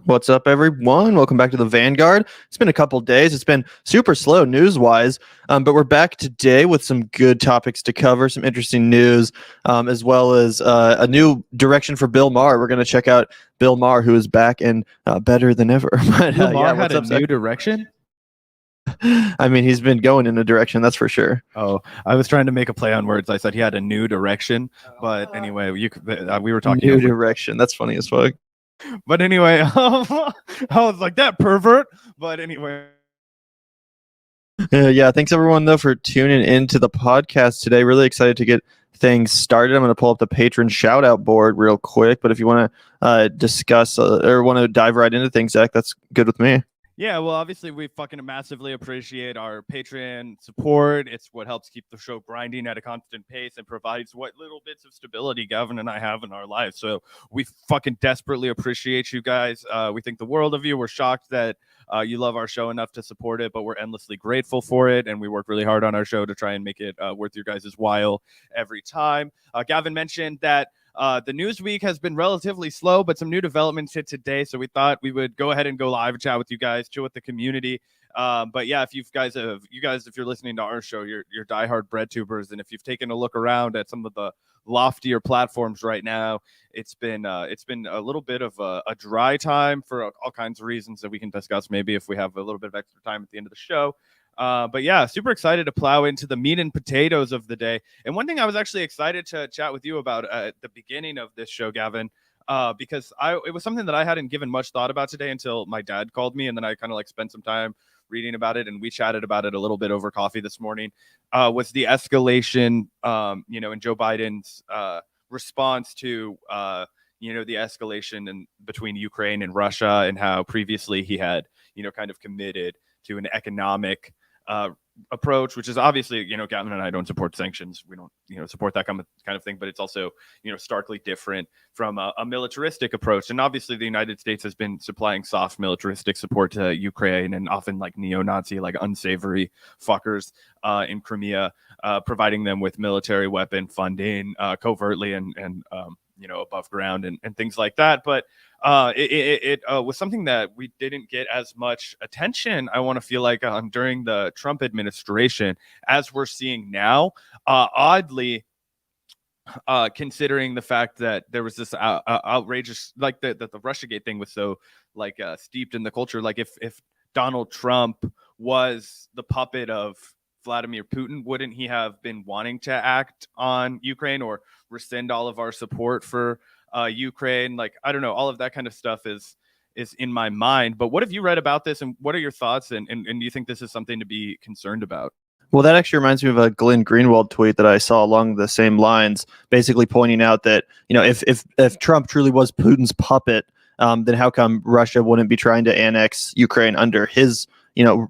What's up, everyone? Welcome back to the Vanguard. It's been a couple days. It's been super slow news-wise, but we're back today with some good topics to cover, some interesting news, as well as a new direction for Bill Maher. We're going to check out Bill Maher, who is back and better than ever. But, Bill Maher had a new direction? I mean, he's been going in a direction, that's for sure. Oh, I was trying to make a play on words. I said he had a new direction, but anyway, we were talking new direction. That's funny as fuck. But anyway, I was like, that pervert. But anyway. Yeah, thanks everyone, though, for tuning into the podcast today. Really excited to get things started. I'm going to pull up the patron shout-out board real quick. But if you want to discuss or want to dive right into things, Zach, that's good with me. Yeah, well, obviously, we fucking massively appreciate our Patreon support. It's what helps keep the show grinding at a constant pace and provides what little bits of stability Gavin and I have in our lives. So we fucking desperately appreciate you guys. We think the world of you. We're shocked that you love our show enough to support it, but we're endlessly grateful for it. And we work really hard on our show to try and make it worth your guys' while every time. Gavin mentioned that the news week has been relatively slow, but some new developments hit today. So we thought we would go ahead and go live and chat with you guys, chill with the community. But yeah, if you guys, if you're listening to our show, you're diehard bread tubers. And if you've taken a look around at some of the loftier platforms right now, it's been a little bit of a dry time for all kinds of reasons that we can discuss maybe if we have a little bit of extra time at the end of the show. But yeah, super excited to plow into the meat and potatoes of the day. And one thing I was actually excited to chat with you about at the beginning of this show, Gavin, because it was something that I hadn't given much thought about today until my dad called me, and then I kind of like spent some time reading about it, and we chatted about it a little bit over coffee this morning. Was the escalation, in Joe Biden's response to the escalation between Ukraine and Russia, and how previously he had kind of committed to an economic approach, which is obviously, Gavin and I don't support sanctions. We don't, support that kind of thing, but it's also, starkly different from a militaristic approach. And obviously the United States has been supplying soft militaristic support to Ukraine, and often like neo-Nazi, like unsavory fuckers in Crimea, providing them with military weapon funding covertly and above ground and things like that. But it was something that we didn't get as much attention, I want to feel like, during the Trump administration as we're seeing now. Oddly, considering the fact that there was this outrageous, like the Russiagate thing was so like steeped in the culture. Like if Donald Trump was the puppet of Vladimir Putin, wouldn't he have been wanting to act on Ukraine or rescind all of our support for Ukraine? Like, I don't know, all of that kind of stuff is in my mind. But what have you read about this, and what are your thoughts, and do you think this is something to be concerned about? Well, that actually reminds me of a Glenn Greenwald tweet that I saw along the same lines, basically pointing out that, if Trump truly was Putin's puppet, then how come Russia wouldn't be trying to annex Ukraine under his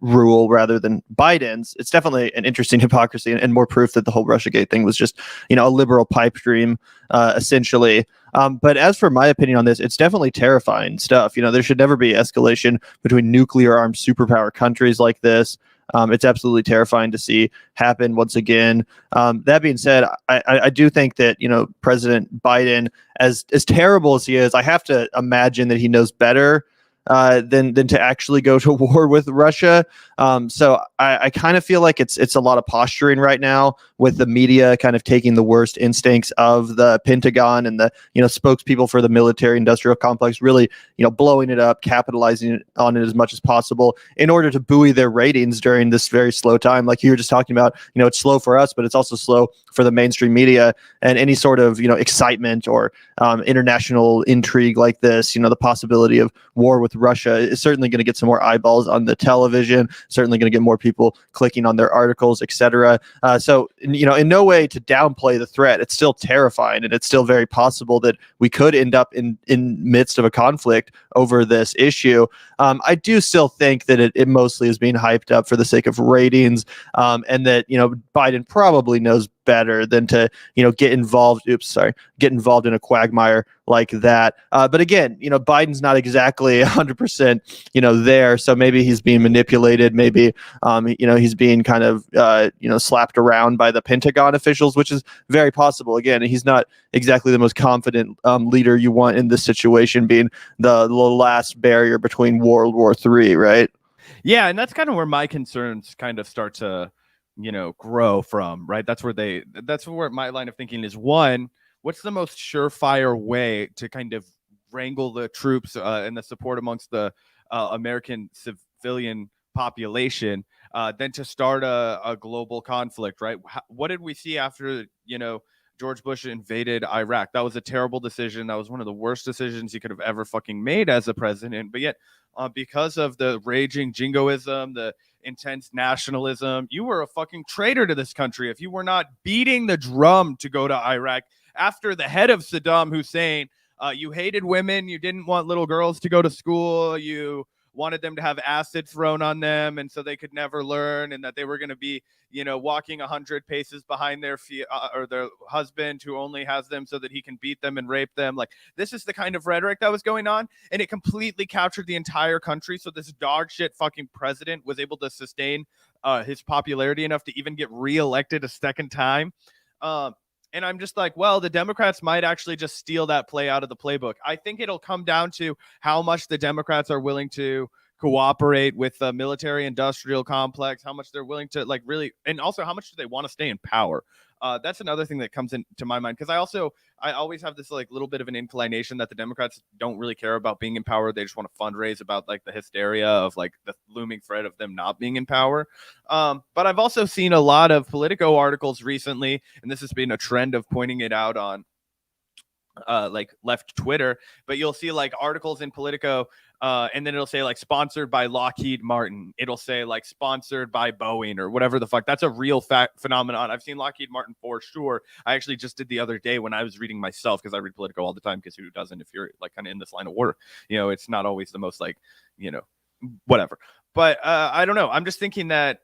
rule rather than Biden's? It's definitely an interesting hypocrisy, and more proof that the whole Russiagate thing was just, a liberal pipe dream, essentially. But as for my opinion on this, it's definitely terrifying stuff. There should never be escalation between nuclear armed superpower countries like this. It's absolutely terrifying to see happen once again. That being said, I do think that, President Biden, as terrible as he is, I have to imagine that he knows better than to actually go to war with Russia. So I kind of feel like it's a lot of posturing right now, with the media kind of taking the worst instincts of the Pentagon and the spokespeople for the military industrial complex, really blowing it up, capitalizing on it as much as possible in order to buoy their ratings during this very slow time. Like you were just talking about, it's slow for us, but it's also slow for the mainstream media, and any sort of excitement or international intrigue like this. The possibility of war with Russia is certainly going to get some more eyeballs on the television, certainly going to get more people clicking on their articles, etc. So, in no way to downplay the threat. It's still terrifying, and it's still very possible that we could end up in midst of a conflict over this issue. I do still think that it mostly is being hyped up for the sake of ratings, and that Biden probably knows better than to, get involved in a quagmire like that. But again, Biden's not exactly 100%, there. So maybe he's being manipulated. Maybe, he's being kind of, slapped around by the Pentagon officials, which is very possible. Again, he's not exactly the most confident leader you want in this situation, being the last barrier between World War III, right? Yeah, and that's kind of where my concerns kind of start to, grow from, right? That's where my line of thinking is. One, what's the most surefire way to kind of wrangle the troops and the support amongst the American civilian population than to start a global conflict, right? What did we see after, George Bush invaded Iraq? That was a terrible decision. That was one of the worst decisions he could have ever fucking made as a president. But yet, because of the raging jingoism, the intense nationalism, you were a fucking traitor to this country if you were not beating the drum to go to Iraq after the head of Saddam Hussein. You hated women. You didn't want little girls to go to school. You wanted them to have acid thrown on them, and so they could never learn, and that they were going to be, walking 100 paces behind their or their husband, who only has them so that he can beat them and rape them. Like, this is the kind of rhetoric that was going on, and it completely captured the entire country. So this dog shit fucking president was able to sustain his popularity enough to even get reelected a second time. And I'm just like, well, the Democrats might actually just steal that play out of the playbook. I think it'll come down to how much the Democrats are willing to cooperate with the military industrial complex, how much they're willing to really, and also how much do they want to stay in power. That's another thing that comes into my mind, because I always have this little bit of an inclination that the Democrats don't really care about being in power. They just want to fundraise about the hysteria of the looming threat of them not being in power. But I've also seen a lot of Politico articles recently, and this has been a trend of pointing it out on left Twitter, but you'll see articles in Politico, and then it'll say sponsored by Lockheed Martin. It'll say sponsored by Boeing or whatever the fuck. That's a real phenomenon. I've seen Lockheed Martin for sure. I actually just did the other day when I was reading myself, because I read Politico all the time, because who doesn't if you're kind of in this line of work? It's not always the most whatever. But I don't know. I'm just thinking that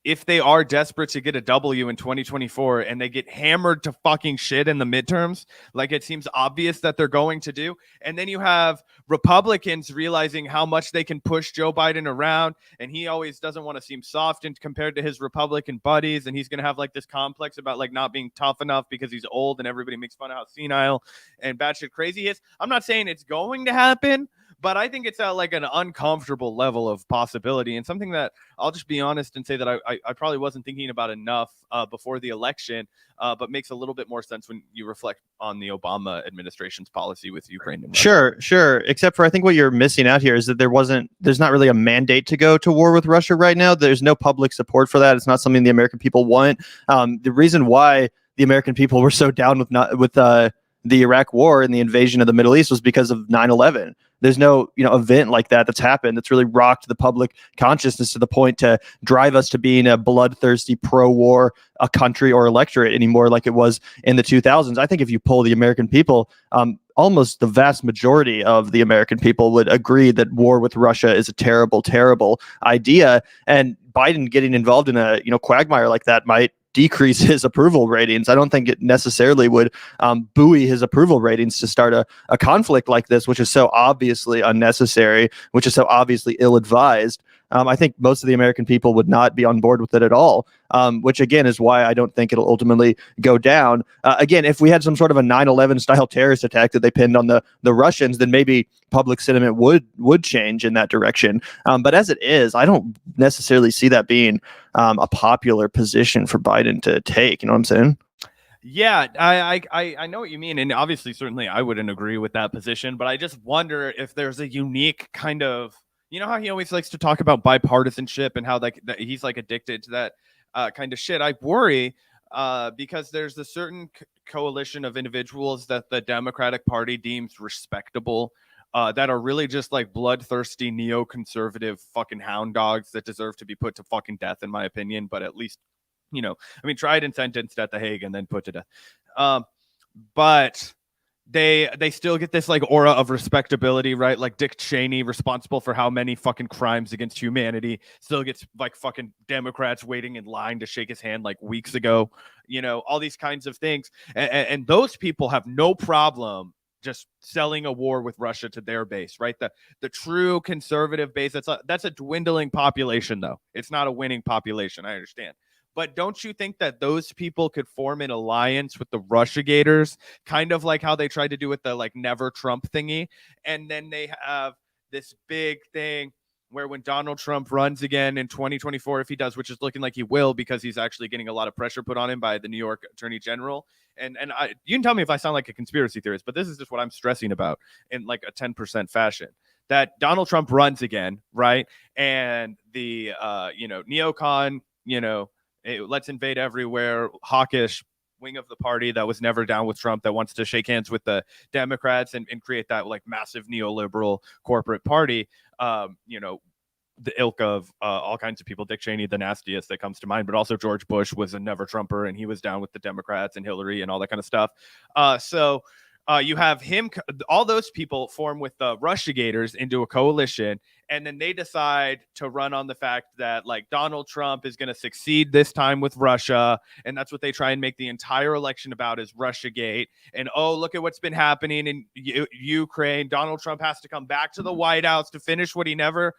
if they are desperate to get a W in 2024 and they get hammered to fucking shit in the midterms, like it seems obvious that they're going to do, and then you have Republicans realizing how much they can push Joe Biden around, and he always doesn't want to seem soft and compared to his Republican buddies, and he's going to have this complex about not being tough enough because he's old, and everybody makes fun of how senile and batshit crazy he is. I'm not saying it's going to happen, but I think it's at an uncomfortable level of possibility, and something that I'll just be honest and say that I probably wasn't thinking about enough before the election, but makes a little bit more sense when you reflect on the Obama administration's policy with Ukraine. And Russia. Sure. Except for I think what you're missing out here is that there's not really a mandate to go to war with Russia right now. There's no public support for that. It's not something the American people want. The reason why the American people were so down with the Iraq war and the invasion of the Middle East was because of 9/11. There's no, event like that that's happened that's really rocked the public consciousness to the point to drive us to being a bloodthirsty pro-war a country or electorate anymore like it was in the 2000s. I think if you poll the American people, almost the vast majority of the American people would agree that war with Russia is a terrible, terrible idea. And Biden getting involved in a quagmire like that might decrease his approval ratings. I don't think it necessarily would buoy his approval ratings to start a conflict like this, which is so obviously unnecessary, which is so obviously ill-advised. I think most of the American people would not be on board with it at all, which again is why I don't think it'll ultimately go down. Again, if we had some sort of a 9/11 style terrorist attack that they pinned on the Russians, then maybe public sentiment would change in that direction. But as it is, I don't necessarily see that being a popular position for Biden to take. You know what I'm saying? Yeah, I know what you mean. And obviously, certainly I wouldn't agree with that position, but I just wonder if there's a unique kind of, how he always likes to talk about bipartisanship and how that he's addicted to that kind of shit. I worry because there's a certain coalition of individuals that the Democratic Party deems respectable, that are really just bloodthirsty neoconservative fucking hound dogs that deserve to be put to fucking death, in my opinion. But at least, tried and sentenced at the Hague and then put to death. But they still get this like aura of respectability, right? Like Dick Cheney, responsible for how many fucking crimes against humanity, still gets like fucking Democrats waiting in line to shake his hand like weeks ago. All these kinds of things, and those people have no problem just selling a war with Russia to their base, right? The true conservative base. That's a dwindling population, though. It's not a winning population. I understand. But don't you think that those people could form an alliance with the Russia Gators, kind of like how they tried to do with the like Never Trump thingy? And then they have this big thing where when Donald Trump runs again in 2024, if he does, which is looking like he will, because he's actually getting a lot of pressure put on him by the New York Attorney General. And you can tell me if I sound like a conspiracy theorist, but this is just what I'm stressing about in like a 10% fashion. That Donald Trump runs again, right? And the neocon, let's invade everywhere, hawkish wing of the party that was never down with Trump, that wants to shake hands with the Democrats and create that like massive neoliberal corporate party. The ilk of all kinds of people, Dick Cheney, the nastiest that comes to mind, but also George Bush was a never Trumper and he was down with the Democrats and Hillary and all that kind of stuff. So you have him, all those people form with the Russia Gators into a coalition, and then they decide to run on the fact that like Donald Trump is going to succeed this time with Russia, and that's what they try and make the entire election about, is Russiagate. And oh, look at what's been happening in Ukraine. Donald Trump has to come back to the White House to finish what he never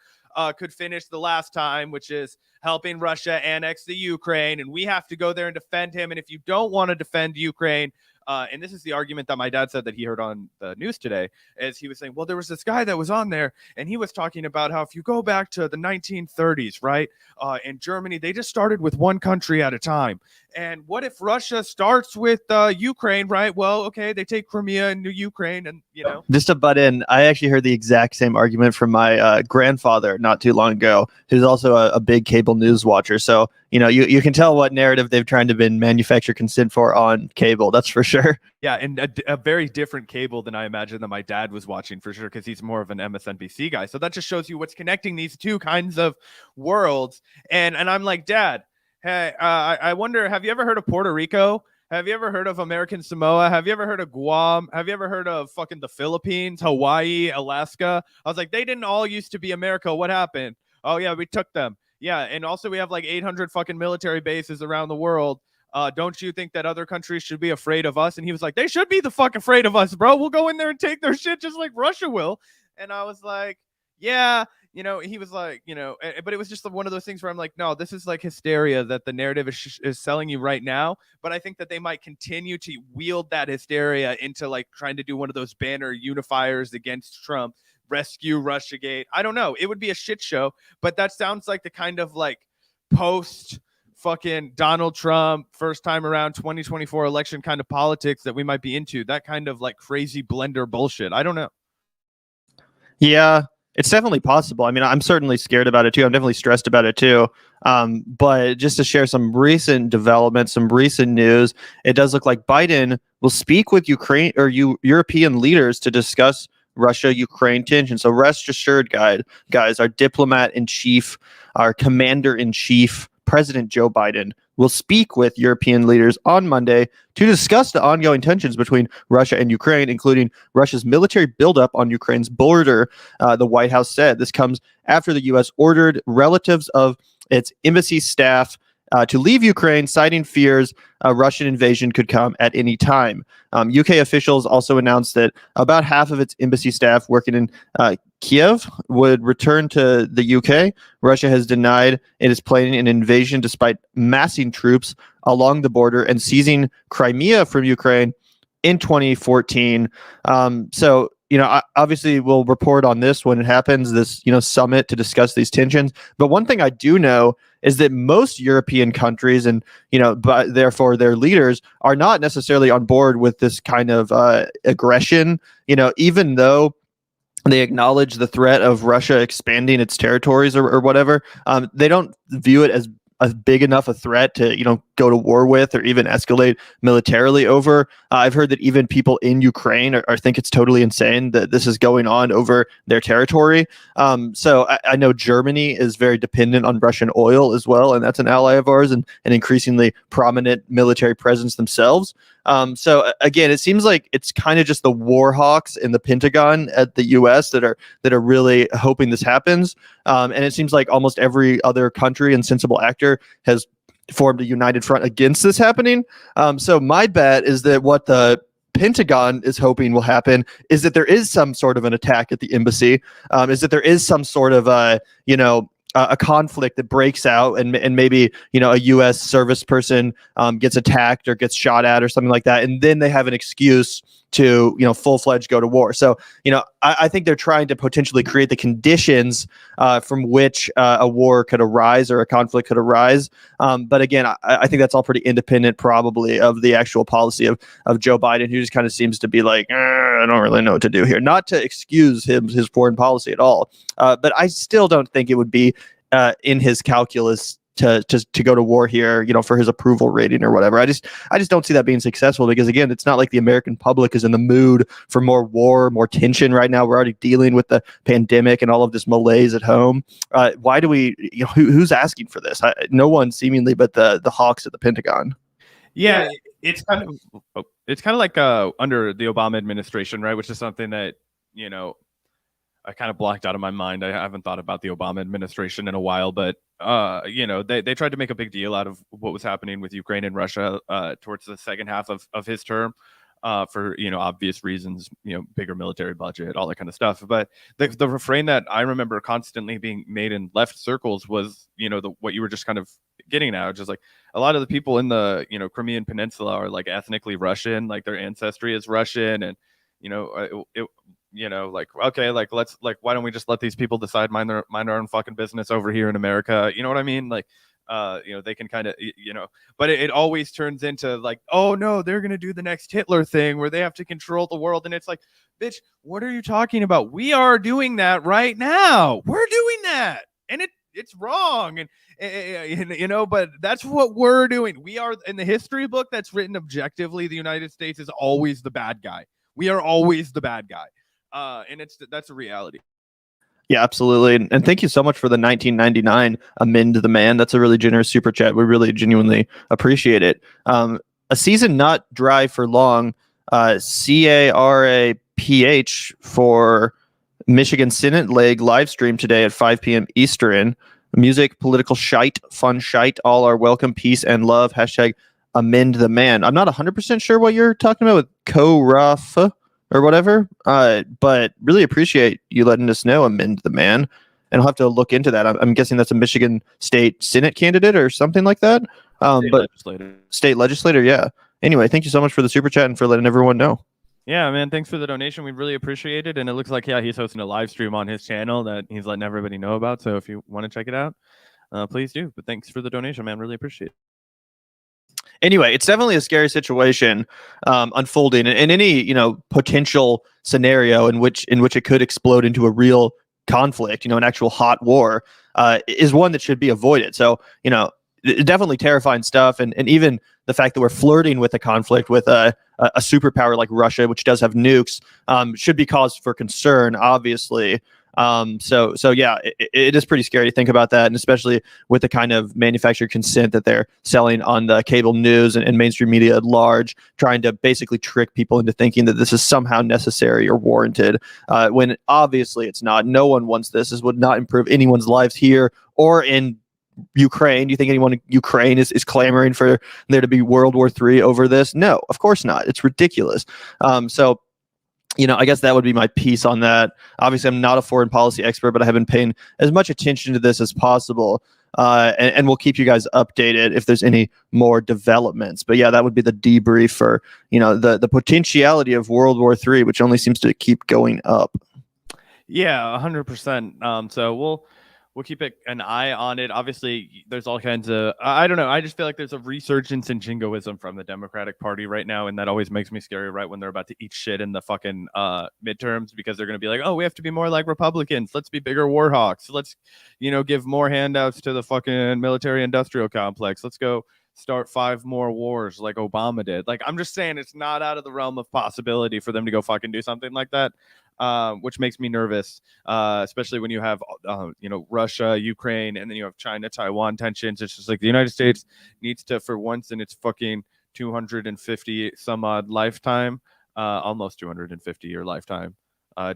could finish the last time, which is helping Russia annex the Ukraine, and we have to go there and defend him. And if you don't want to defend Ukraine, and this is the argument that my dad said that he heard on the news today, is he was saying, well, there was this guy that was on there and he was talking about how if you go back to the 1930s, right, in Germany, they just started with one country at a time. And what if Russia starts with Ukraine, right? Well, okay, they take Crimea and Ukraine, and Just to butt in, I actually heard the exact same argument from my grandfather not too long ago, who's also a big cable news watcher. So you can tell what narrative they've tried to been manufacture consent for on cable. That's for sure. Yeah, and a very different cable than I imagine that my dad was watching, for sure, because he's more of an MSNBC guy. So that just shows you what's connecting these two kinds of worlds. And I'm like, Dad, hey, I wonder, have you ever heard of Puerto Rico? Have you ever heard of American Samoa? Have you ever heard of Guam? Have you ever heard of fucking the Philippines, Hawaii, Alaska? I was like, they didn't all used to be America. What happened? Oh, yeah, we took them. Yeah, and also we have like 800 fucking military bases around the world. Don't you think that other countries should be afraid of us? And he was like, they should be the fuck afraid of us, bro. We'll go in there and take their shit just like Russia will. And I was like, yeah, he was like, but it was just one of those things where I'm like, no, this is like hysteria that the narrative is selling you right now. But I think that they might continue to wield that hysteria into like trying to do one of those banner unifiers against Trump, rescue Russiagate. I don't know. It would be a shit show, but that sounds like the kind of like post fucking Donald Trump first time around 2024 election kind of politics that we might be into. That kind of like crazy blender bullshit. I don't know. Yeah, it's definitely possible. I mean, I'm certainly scared about it too. I'm definitely stressed about it too. But just to share some recent developments, some recent news, it does look like Biden will speak with Ukraine or European leaders to discuss Russia-Ukraine tension. So rest assured, guys, our diplomat-in-chief, our commander-in-chief, President Joe Biden, will speak with European leaders on Monday to discuss the ongoing tensions between Russia and Ukraine, including Russia's military buildup on Ukraine's border. The White House said this comes after the U.S. ordered relatives of its embassy staff to leave Ukraine, citing fears a Russian invasion could come at any time. UK officials also announced that about half of its embassy staff working in Kiev would return to the UK. Russia has denied it is planning an invasion despite massing troops along the border and seizing Crimea from Ukraine in 2014. So, obviously we'll report on this when it happens, this, summit to discuss these tensions. But one thing I do know is that most European countries and, but therefore their leaders are not necessarily on board with this kind of aggression, even though they acknowledge the threat of Russia expanding its territories or whatever. They don't view it as a big enough a threat to, go to war with or even escalate militarily over. I've heard that even people in Ukraine are think it's totally insane that this is going on over their territory. So I know Germany is very dependent on Russian oil as well, and that's an ally of ours and an increasingly prominent military presence themselves. So again, it seems like it's kind of just the war hawks in the Pentagon at the U.S. that are really hoping this happens. And it seems like almost every other country and sensible actor has formed a united front against this happening. So my bet is that what the Pentagon is hoping will happen is that there is some sort of an attack at the embassy, is that there is some sort of a conflict that breaks out, and maybe a U.S. service person gets attacked or gets shot at or something like that, and then they have an excuse to full-fledged go to war. So I think they're trying to potentially create the conditions from which a war could arise or a conflict could arise. But again, I think that's all pretty independent probably of the actual policy of Joe Biden, who just kind of seems to be like, I don't really know what to do here. Not to excuse his foreign policy at all, but I still don't think it would be in his calculus to go to war here, for his approval rating or whatever. I just don't see that being successful because, again, it's not like the American public is in the mood for more war, more tension right now. We're already dealing with the pandemic and all of this malaise at home. Why do we, who's asking for this? No one seemingly but the hawks at the Pentagon. Yeah, it's kind of like under the Obama administration, right? Which is something that, I kind of blocked out of my mind. I haven't thought about the Obama administration in a while, but they tried to make a big deal out of what was happening with Ukraine and Russia towards the second half of his term for obvious reasons, bigger military budget, all that kind of stuff. But the refrain that I remember constantly being made in left circles was what you were just kind of getting at, just like a lot of the people in the Crimean Peninsula are like ethnically Russian, like their ancestry is Russian, and okay, let's why don't we just let these people decide, mind our own fucking business over here in America? You know what I mean? Like, they can kind of, but it always turns into like, oh no, they're going to do the next Hitler thing where they have to control the world. And it's like, bitch, what are you talking about? We are doing that right now. We're doing that. And it's wrong. And, but that's what we're doing. We are in the history book that's written objectively. The United States is always the bad guy. We are always the bad guy. And that's a reality. Yeah, absolutely. And thank you so much for the 1999 amend the man. That's a really generous super chat. We really genuinely appreciate it. A season not dry for long. CARAPH for Michigan Senate leg live stream today at 5 p.m. Eastern. Music, political shite, fun shite, all are welcome. Peace and love. Hashtag amend the man. I'm not 100% sure what you're talking about with co-ruff or whatever, but really appreciate you letting us know. Amend the man, and I'll have to look into that. I'm guessing that's a Michigan State Senate candidate or something like that. State legislator, yeah. Anyway, thank you so much for the super chat and for letting everyone know. Yeah, man, thanks for the donation. We really appreciate it. And it looks like, he's hosting a live stream on his channel that he's letting everybody know about. So if you want to check it out, please do. But thanks for the donation, man. Really appreciate it. Anyway, it's definitely a scary situation unfolding, and any potential scenario in which it could explode into a real conflict, an actual hot war, is one that should be avoided. So definitely terrifying stuff, and even the fact that we're flirting with a conflict with a superpower like Russia, which does have nukes, should be cause for concern, obviously. So yeah, it is pretty scary to think about that, and especially with the kind of manufactured consent that they're selling on the cable news and mainstream media at large, trying to basically trick people into thinking that this is somehow necessary or warranted, when obviously it's not. No one wants this. This would not improve anyone's lives here or in Ukraine. Do you think anyone in Ukraine is clamoring for there to be World War III over this? No, of course not. It's ridiculous. So I guess that would be my piece on that. Obviously, I'm not a foreign policy expert, but I have been paying as much attention to this as possible. And we'll keep you guys updated if there's any more developments. But yeah, that would be the debrief for, the potentiality of World War III, which only seems to keep going up. Yeah, 100%. So we'll keep an eye on it. Obviously, there's all kinds of, I don't know. I just feel like there's a resurgence in jingoism from the Democratic Party right now. And that always makes me scary right when they're about to eat shit in the fucking midterms, because they're going to be like, oh, we have to be more like Republicans. Let's be bigger war hawks. Let's, give more handouts to the fucking military industrial complex. Let's go start 5 more wars like Obama did. Like, I'm just saying it's not out of the realm of possibility for them to go fucking do something like that, which makes me nervous, especially when you have, Russia, Ukraine, and then you have China, Taiwan tensions. It's just like the United States needs to, for once in its fucking 250 some odd lifetime, almost 250-year lifetime,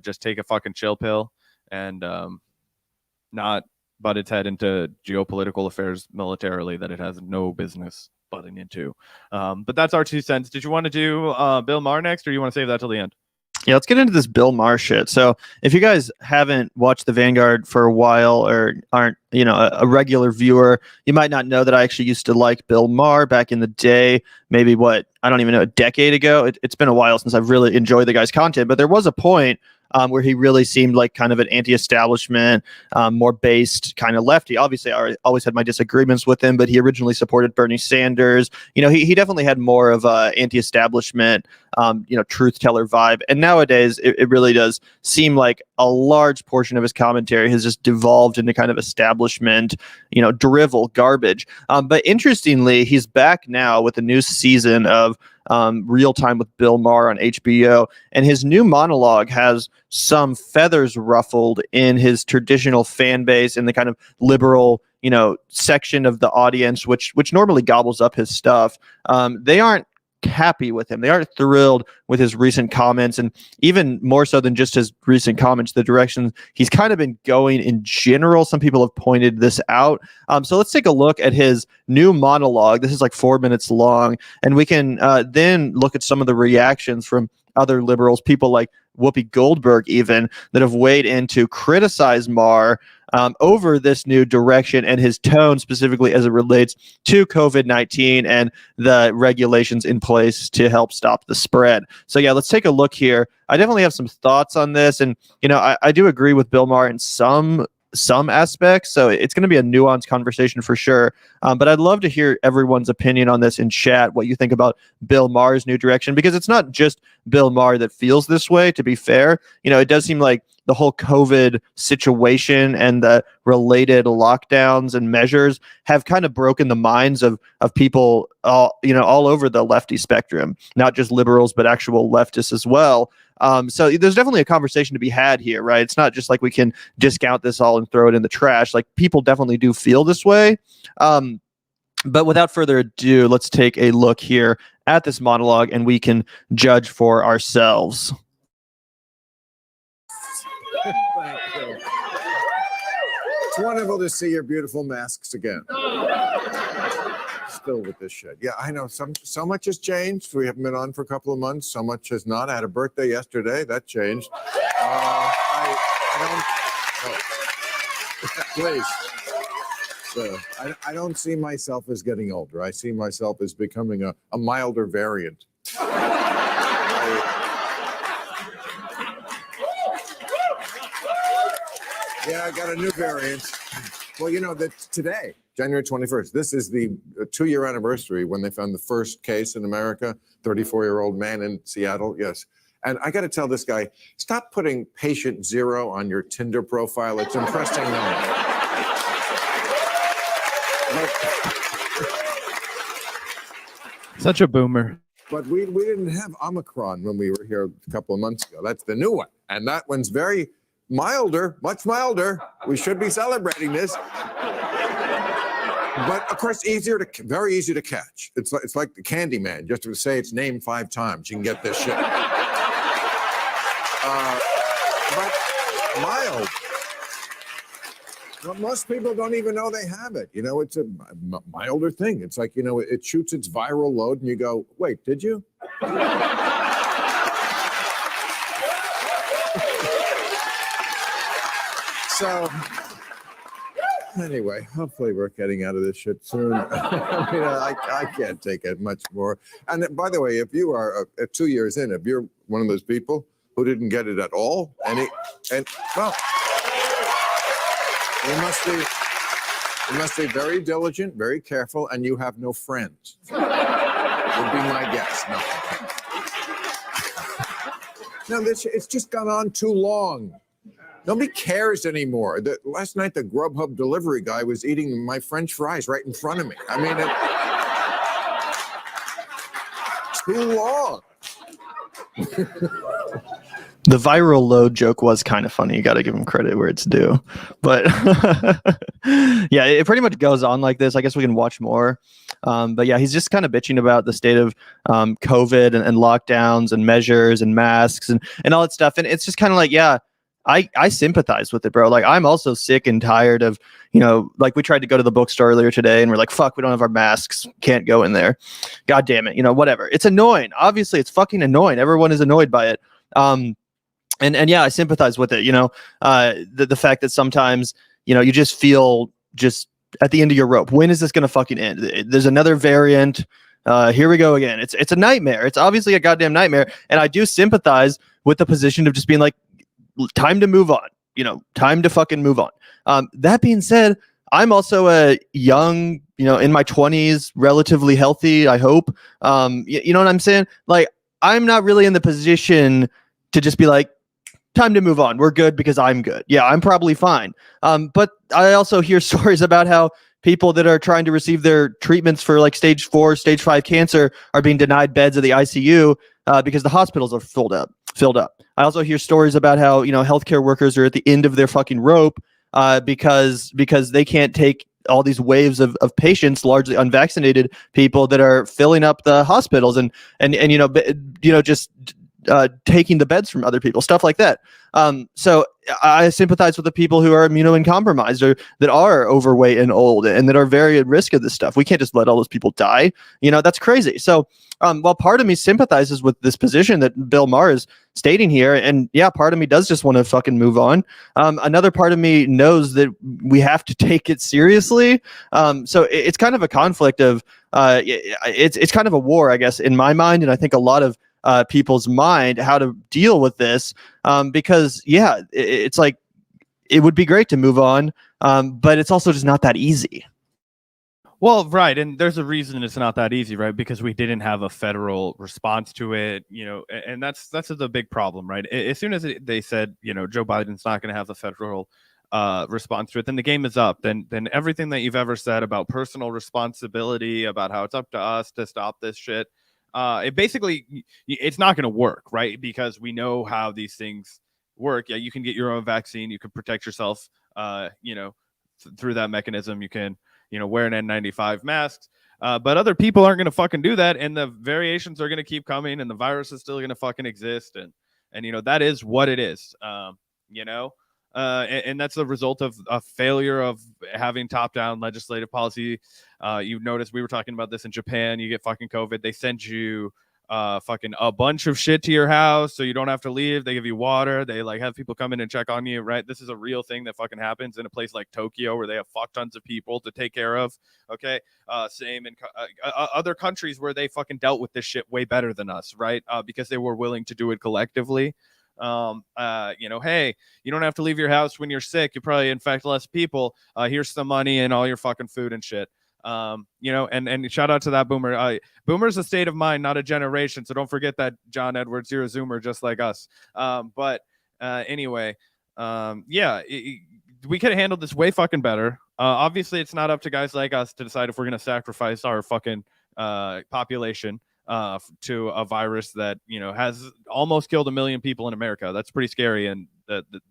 just take a fucking chill pill and not butt its head into geopolitical affairs militarily that it has no business butting into. But that's our 2 cents. Did you want to do Bill Maher next, or do you want to save that till the end? Yeah, let's get into this Bill Maher shit. So if you guys haven't watched the Vanguard for a while or aren't, a regular viewer, you might not know that I actually used to like Bill Maher back in the day, maybe I don't even know, a decade ago. It's been a while since I've really enjoyed the guy's content, but there was a point where he really seemed like kind of an anti-establishment, more based kind of lefty. Obviously, I always had my disagreements with him, but he originally supported Bernie Sanders. He definitely had more of a anti-establishment, truth teller vibe. And nowadays, it really does seem like a large portion of his commentary has just devolved into kind of establishment, drivel garbage. But interestingly, he's back now with a new season of Real Time with Bill Maher on HBO, and his new monologue has some feathers ruffled in his traditional fan base, in the kind of liberal, section of the audience, which normally gobbles up his stuff. They aren't happy with him. They aren't thrilled with his recent comments, and even more so than just his recent comments, the direction he's kind of been going in general. Some people have pointed this out. So let's take a look at his new monologue. This is like 4 minutes long, and we can then look at some of the reactions from other liberals, people like Whoopi Goldberg even, that have weighed in to criticize Maher over this new direction and his tone, specifically as it relates to COVID-19 and the regulations in place to help stop the spread. So yeah, let's take a look here. I definitely have some thoughts on this, and I do agree with Bill Maher in some aspects, so it's going to be a nuanced conversation for sure. But I'd love to hear everyone's opinion on this in chat, what you think about Bill Maher's new direction, because it's not just Bill Maher that feels this way, to be fair. It does seem like the whole COVID situation and the related lockdowns and measures have kind of broken the minds of people all over the lefty spectrum, not just liberals, but actual leftists as well. So there's definitely a conversation to be had here, right? It's not just like we can discount this all and throw it in the trash. Like, people definitely do feel this way. But without further ado, let's take a look here at this monologue, and we can judge for ourselves. Thank you. It's wonderful to see your beautiful masks again. Still with this shit. Yeah, I know. So much has changed. We haven't been on for a couple of months. So much has not. I had a birthday yesterday. That changed. I don't. Please. So, I don't see myself as getting older. I see myself as becoming a milder variant. Yeah, I got a new variant. Well, that today, January 21st, this is the 2-year anniversary when they found the first case in America, 34-year-old man in Seattle. Yes. And I got to tell this guy, stop putting patient 0 on your Tinder profile. It's impressing no one. Such a boomer. But we didn't have Omicron when we were here a couple of months ago. That's the new one. And that one's very milder, much milder. We should be celebrating this. But of course, very easy to catch. It's like the Candyman. Just to say its name 5 times, you can get this shit. But mild. Well, most people don't even know they have it. It's a milder thing. It's like, it shoots its viral load and you go, wait, did you? So anyway, hopefully we're getting out of this shit soon. I can't take it much more. And by the way, if you are 2 years in, if you're one of those people who didn't get it at all, well, you must be very diligent, very careful, and you have no friends. Would be my guess. No, it's just gone on too long. Nobody cares anymore. Last night, the Grubhub delivery guy was eating my French fries right in front of me. I mean, too long. The viral load joke was kind of funny. You got to give him credit where it's due. But yeah, it pretty much goes on like this. I guess we can watch more. But yeah, he's just kind of bitching about the state of COVID and lockdowns and measures and masks and all that stuff. And it's just kind of like, yeah, I sympathize with it, bro. Like, I'm also sick and tired of, like we tried to go to the bookstore earlier today and we're like, fuck, we don't have our masks. Can't go in there. God damn it. Whatever. It's annoying. Obviously, it's fucking annoying. Everyone is annoyed by it. And yeah, I sympathize with it. The fact that sometimes, you just feel just at the end of your rope. When is this going to fucking end? There's another variant. Here we go again. It's a nightmare. It's obviously a goddamn nightmare. And I do sympathize with the position of just being like, time to move on, time to fucking move on. That being said, I'm also a young, in my 20s, relatively healthy, I hope. You know what I'm saying? Like, I'm not really in the position to just be like, time to move on. We're good because I'm good. Yeah, I'm probably fine. But I also hear stories about how people that are trying to receive their treatments for like stage 4, stage 5 cancer are being denied beds at the ICU because the hospitals are filled up. I also hear stories about how, healthcare workers are at the end of their fucking rope because they can't take all these waves of patients, largely unvaccinated people that are filling up the hospitals and just taking the beds from other people, stuff like that. So I sympathize with the people who are immunocompromised or that are overweight and old and that are very at risk of this stuff. We can't just let all those people die. That's crazy. So while part of me sympathizes with this position that Bill Maher is stating here, and yeah, part of me does just want to fucking move on. Another part of me knows that we have to take it seriously. So it's kind of a conflict of, it's kind of a war, I guess, in my mind. And I think a lot of people's mind, how to deal with this, because yeah, it's like, it would be great to move on, but it's also just not that easy. Well, right, and there's a reason it's not that easy, right? Because we didn't have a federal response to it, and that's the big problem, right? As soon as they said, Joe Biden's not going to have a federal response to it, then the game is up. Then everything that you've ever said about personal responsibility, about how it's up to us to stop this shit, it's not going to work, right? Because we know how these things work. Yeah, you can get your own vaccine, you can protect yourself, through that mechanism. You can, wear an N95 masks, but other people aren't going to fucking do that, and the variations are going to keep coming, and the virus is still going to fucking exist, and that is what it is, and that's the result of a failure of having top-down legislative policy. You've noticed we were talking about this in Japan. You get fucking COVID, they send you fucking a bunch of shit to your house so you don't have to leave. They give you water. They like have people come in and check on you, right? This is a real thing that fucking happens in a place like Tokyo where they have fuck tons of people to take care of. Okay. Same in other countries where they fucking dealt with this shit way better than us, right? Because they were willing to do it collectively. Hey, you don't have to leave your house when you're sick. You probably infect less people. Here's some money and all your fucking food and shit. And shout out to that boomer. Boomer's a state of mind, not a generation. So don't forget that, John Edwards, you're a zoomer just like us. Anyway, we could have handled this way fucking better. Obviously, it's not up to guys like us to decide if we're going to sacrifice our fucking population to a virus that, has almost killed 1 million people in America. That's pretty scary. And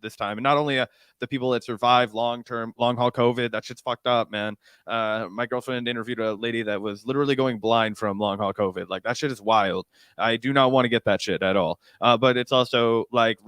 this time, and not only the people that survive long haul COVID, that shit's fucked up, man. My girlfriend interviewed a lady that was literally going blind from long haul COVID. Like, that shit is wild. I do not want to get that shit at all. But it's also like,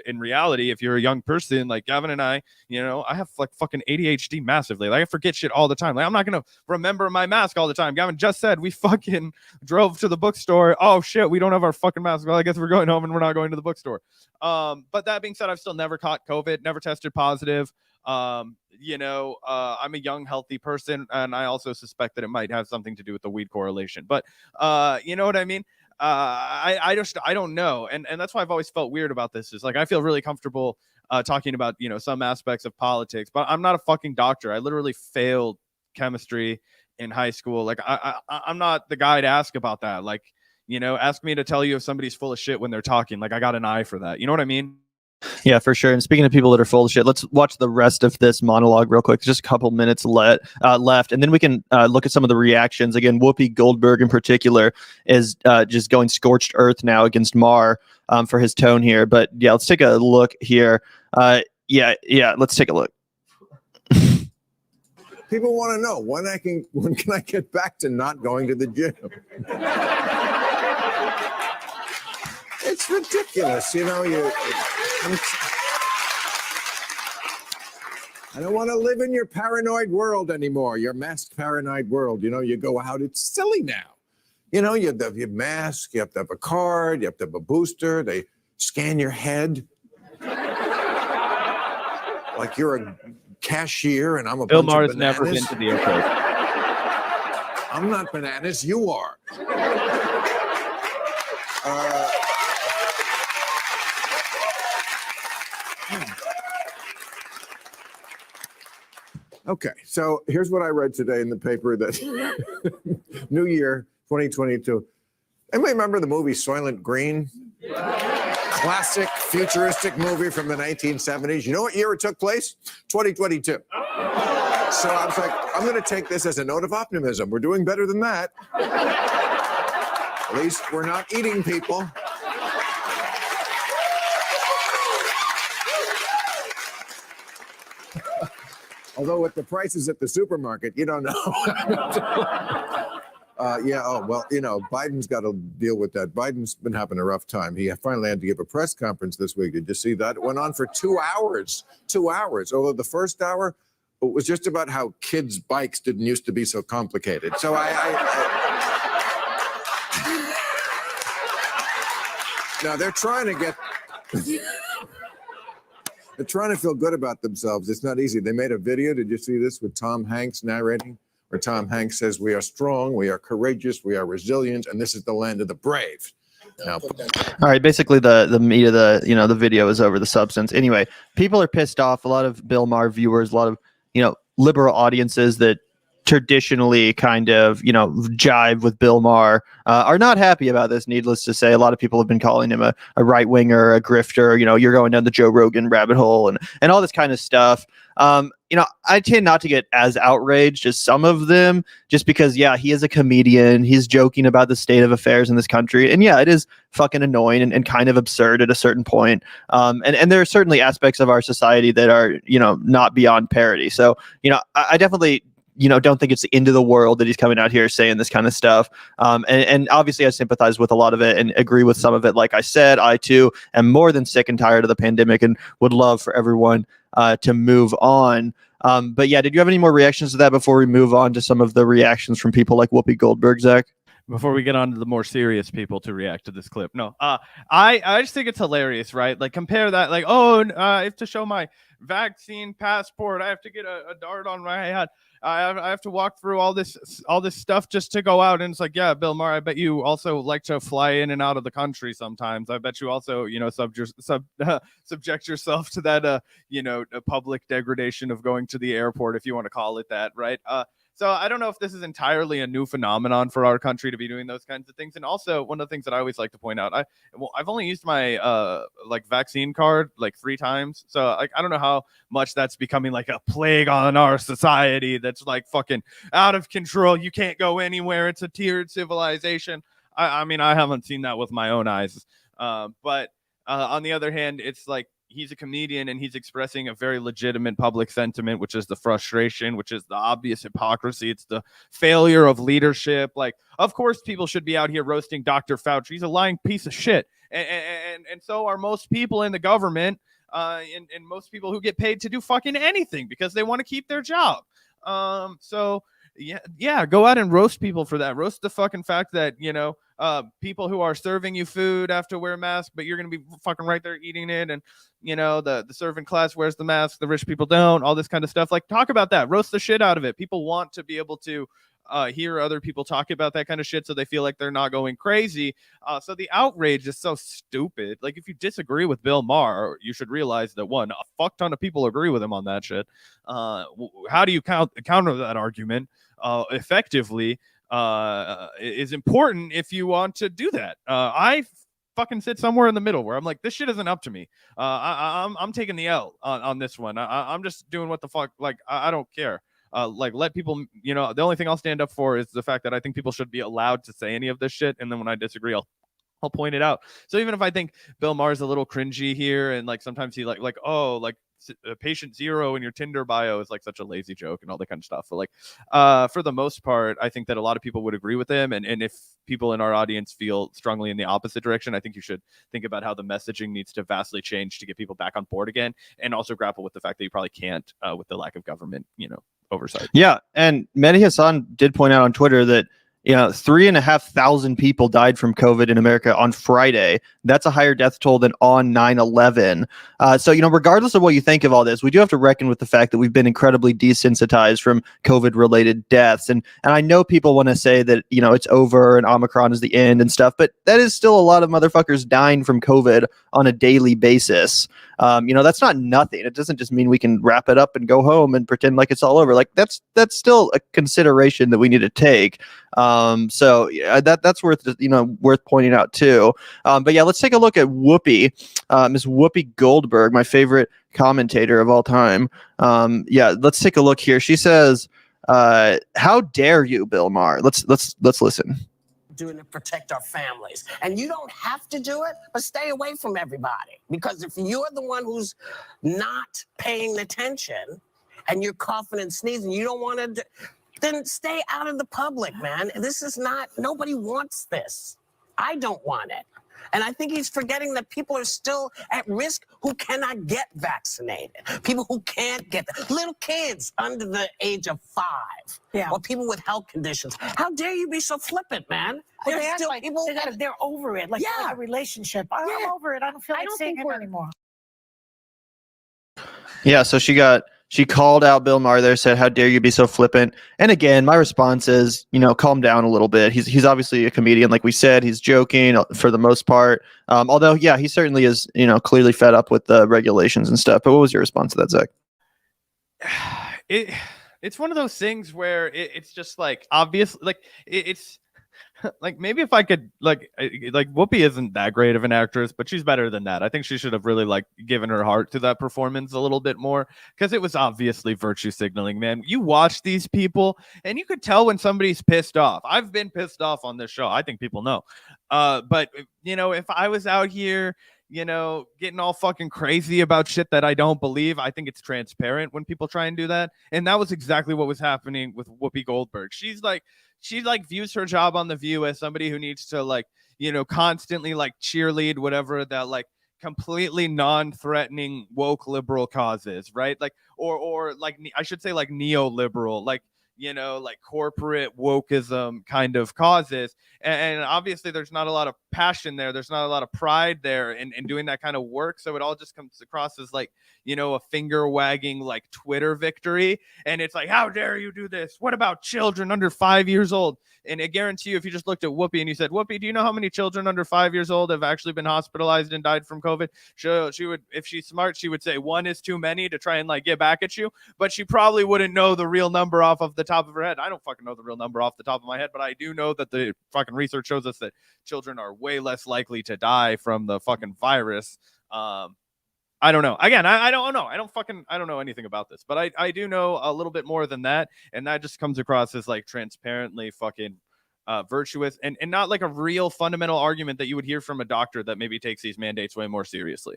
in reality, if you're a young person like Gavin and I have like fucking ADHD massively. Like, I forget shit all the time. Like, I'm not gonna remember my mask all the time. Gavin just said we fucking drove to the bookstore. Oh shit, we don't have our fucking mask. Well, I guess we're going home and we're not going to the bookstore. But that being said, I've still never caught COVID, never tested positive. I'm a young, healthy person, and I also suspect that it might have something to do with the weed correlation. But you know what I mean? I don't know. And that's why I've always felt weird about this, is like, I feel really comfortable talking about, some aspects of politics, but I'm not a fucking doctor. I literally failed chemistry in high school. Like, I'm not the guy to ask about that. Like, ask me to tell you if somebody's full of shit when they're talking. Like, I got an eye for that. You know what I mean? Yeah, for sure. And speaking of people that are full of shit, let's watch the rest of this monologue real quick. Just a couple minutes left, and then we can look at some of the reactions. Again, Whoopi Goldberg in particular is just going scorched earth now against Maher for his tone here. But yeah, let's take a look here. Yeah, let's take a look. People want to know when can I get back to not going to the gym? It's ridiculous, you know. I don't want to live in your paranoid world anymore. Your masked paranoid world. You know, you go out. It's silly now. You know, you have your mask. You have to have a card. You have to have a booster. They scan your head like you're a cashier, and I'm a Bill bunch Maher of has never bananas. been to the airport. I'm not bananas. You are. Okay, so here's what I read today in the paper that New Year 2022. Anybody remember the movie Soylent Green? Classic futuristic movie from the 1970s. You know what year it took place? 2022. So I was like, I'm going to take this as a note of optimism. We're doing better than that. At least we're not eating people. Although with the prices at the supermarket, you don't know. Well, you know, Biden's got to deal with that. Biden's been having a rough time. He finally had to give a press conference this week. Did you see that? It went on for 2 hours. 2 hours. Although the first hour, it was just about how kids' bikes didn't used to be so complicated. So now they're trying to get... They're trying to feel good about themselves. It's not easy. They made a video. Did you see this with Tom Hanks narrating? Where Tom Hanks says, "We are strong, we are courageous, we are resilient, and this is the land of the brave." Now, all right, basically the meat of the video is over the substance. Anyway, people are pissed off. A lot of Bill Maher viewers, a lot of liberal audiences that traditionally kind of jive with Bill Maher are not happy about this. Needless to say, a lot of people have been calling him a right winger, a grifter. You're going down the Joe Rogan rabbit hole and all this kind of stuff. I tend not to get as outraged as some of them, just because he is a comedian. He's joking about the state of affairs in this country, and it is fucking annoying and kind of absurd at a certain point. And there are certainly aspects of our society that are not beyond parody. So I definitely don't think it's the end of the world that he's coming out here saying this kind of stuff. And obviously I sympathize with a lot of it and agree with some of it. Like I said, I too am more than sick and tired of the pandemic and would love for everyone to move on. But did you have any more reactions to that before we move on to some of the reactions from people like Whoopi Goldberg, Zach? Before we get on to the more serious people to react to this clip. No, I just think it's hilarious, right? Like, compare that, like, I have to show my vaccine passport. I have to get a dart on my head. I have to walk through all this stuff just to go out. And it's like, yeah, Bill Maher, I bet you also like to fly in and out of the country sometimes. I bet you also, subject yourself to that, a public degradation of going to the airport, if you want to call it that, right? So I don't know if this is entirely a new phenomenon for our country to be doing those kinds of things. And also, one of the things that I always like to point out, I've only used my vaccine card like 3 times. So I don't know how much that's becoming like a plague on our society that's like fucking out of control. You can't go anywhere. It's a tiered civilization. I mean, I haven't seen that with my own eyes. But on the other hand, it's like, he's a comedian and he's expressing a very legitimate public sentiment, which is the frustration, which is the obvious hypocrisy. It's the failure of leadership. Like, of course, people should be out here roasting Dr. Fauci. He's a lying piece of shit. And so are most people in the government and most people who get paid to do fucking anything because they want to keep their job. So go out and roast people for that. Roast the fucking fact that, people who are serving you food have to wear masks, but you're going to be fucking right there eating it. And, the serving class wears the mask, the rich people don't, all this kind of stuff. Like, talk about that. Roast the shit out of it. People want to be able to hear other people talk about that kind of shit so they feel like they're not going crazy. So the outrage is so stupid. Like, if you disagree with Bill Maher, you should realize that, a fuck ton of people agree with him on that shit. How do you counter that argument effectively? Is important if you want to do that. I fucking sit somewhere in the middle where I'm like, this shit isn't up to me. I'm taking the L on this one. I'm just doing what the fuck. Like, I don't care. Like, let people, you know, the only thing I'll stand up for is the fact that I think people should be allowed to say any of this shit. And then when I disagree, I'll point it out. So even if I think Bill Maher's a little cringy here, and like sometimes he like oh, like patient zero in your Tinder bio is like such a lazy joke and all that kind of stuff. But like for the most part, I think that a lot of people would agree with him. And if people in our audience feel strongly in the opposite direction, I think you should think about how the messaging needs to vastly change to get people back on board again, and also grapple with the fact that you probably can't with the lack of government, you know, oversight. Yeah, and Mehdi Hassan did point out on Twitter that 3,500 people died from COVID in America on Friday. That's a higher death toll than on 9/11. So, regardless of what you think of all this, we do have to reckon with the fact that we've been incredibly desensitized from COVID-related deaths. And I know people want to say that, it's over and Omicron is the end and stuff, but that is still a lot of motherfuckers dying from COVID on a daily basis. That's not nothing. It doesn't just mean we can wrap it up and go home and pretend like it's all over. Like that's still a consideration that we need to take. So yeah, that's worth pointing out too. But yeah, let's take a look at Whoopi, Miss Whoopi Goldberg, my favorite commentator of all time. Yeah, let's take a look here. She says, "How dare you, Bill Maher?" Let's listen. Doing to protect our families, and you don't have to do it, but stay away from everybody, because if you're the one who's not paying attention and you're coughing and sneezing, you don't want to then stay out of the public, man. This is not, nobody wants this. I don't want it. And I think he's forgetting that people are still at risk who cannot get vaccinated. People who can't get that. Little kids under the age of 5. Yeah. Or people with health conditions. How dare you be so flippant, man? Well, There's still people they're over it. Like Yeah. a relationship. I'm over it. I don't feel like seeing him anymore. Yeah, so she called out Bill Maher there, said, "How dare you be so flippant?" And again, my response is, calm down a little bit. He's obviously a comedian, like we said. He's joking for the most part. Although, yeah, he certainly is, clearly fed up with the regulations and stuff. But what was your response to that, Zach? It's one of those things where it's just like obvious, like it's like maybe if I could like Whoopi isn't that great of an actress, but she's better than that. I think she should have really like given her heart to that performance a little bit more, because it was obviously virtue signaling, man. You watch these people and you could tell when somebody's pissed off. I've been pissed off on this show. I think people know. But if I was out here, getting all fucking crazy about shit that I don't believe, I think it's transparent when people try and do that. And that was exactly what was happening with Whoopi Goldberg. She views her job on The View as somebody who needs to constantly like cheerlead whatever that like completely non-threatening woke liberal cause is, right? Like, or like, I should say like neoliberal, like corporate wokeism kind of causes. And obviously there's not a lot of passion there. There's not a lot of pride there in doing that kind of work. So it all just comes across as like, a finger wagging like Twitter victory. And it's like, how dare you do this? What about children under 5 years old? And I guarantee you, if you just looked at Whoopi and you said, "Whoopi, do you know how many children under 5 years old have actually been hospitalized and died from COVID?" She would, if she's smart, she would say 1 is too many to try and like get back at you. But she probably wouldn't know the real number off of the top of her head. I don't fucking know the real number off the top of my head, but I do know that the fucking research shows us that children are way less likely to die from the fucking virus. I don't know. Again, I don't know. I don't know anything about this, but I do know a little bit more than that. And that just comes across as like transparently fucking virtuous and not like a real fundamental argument that you would hear from a doctor that maybe takes these mandates way more seriously.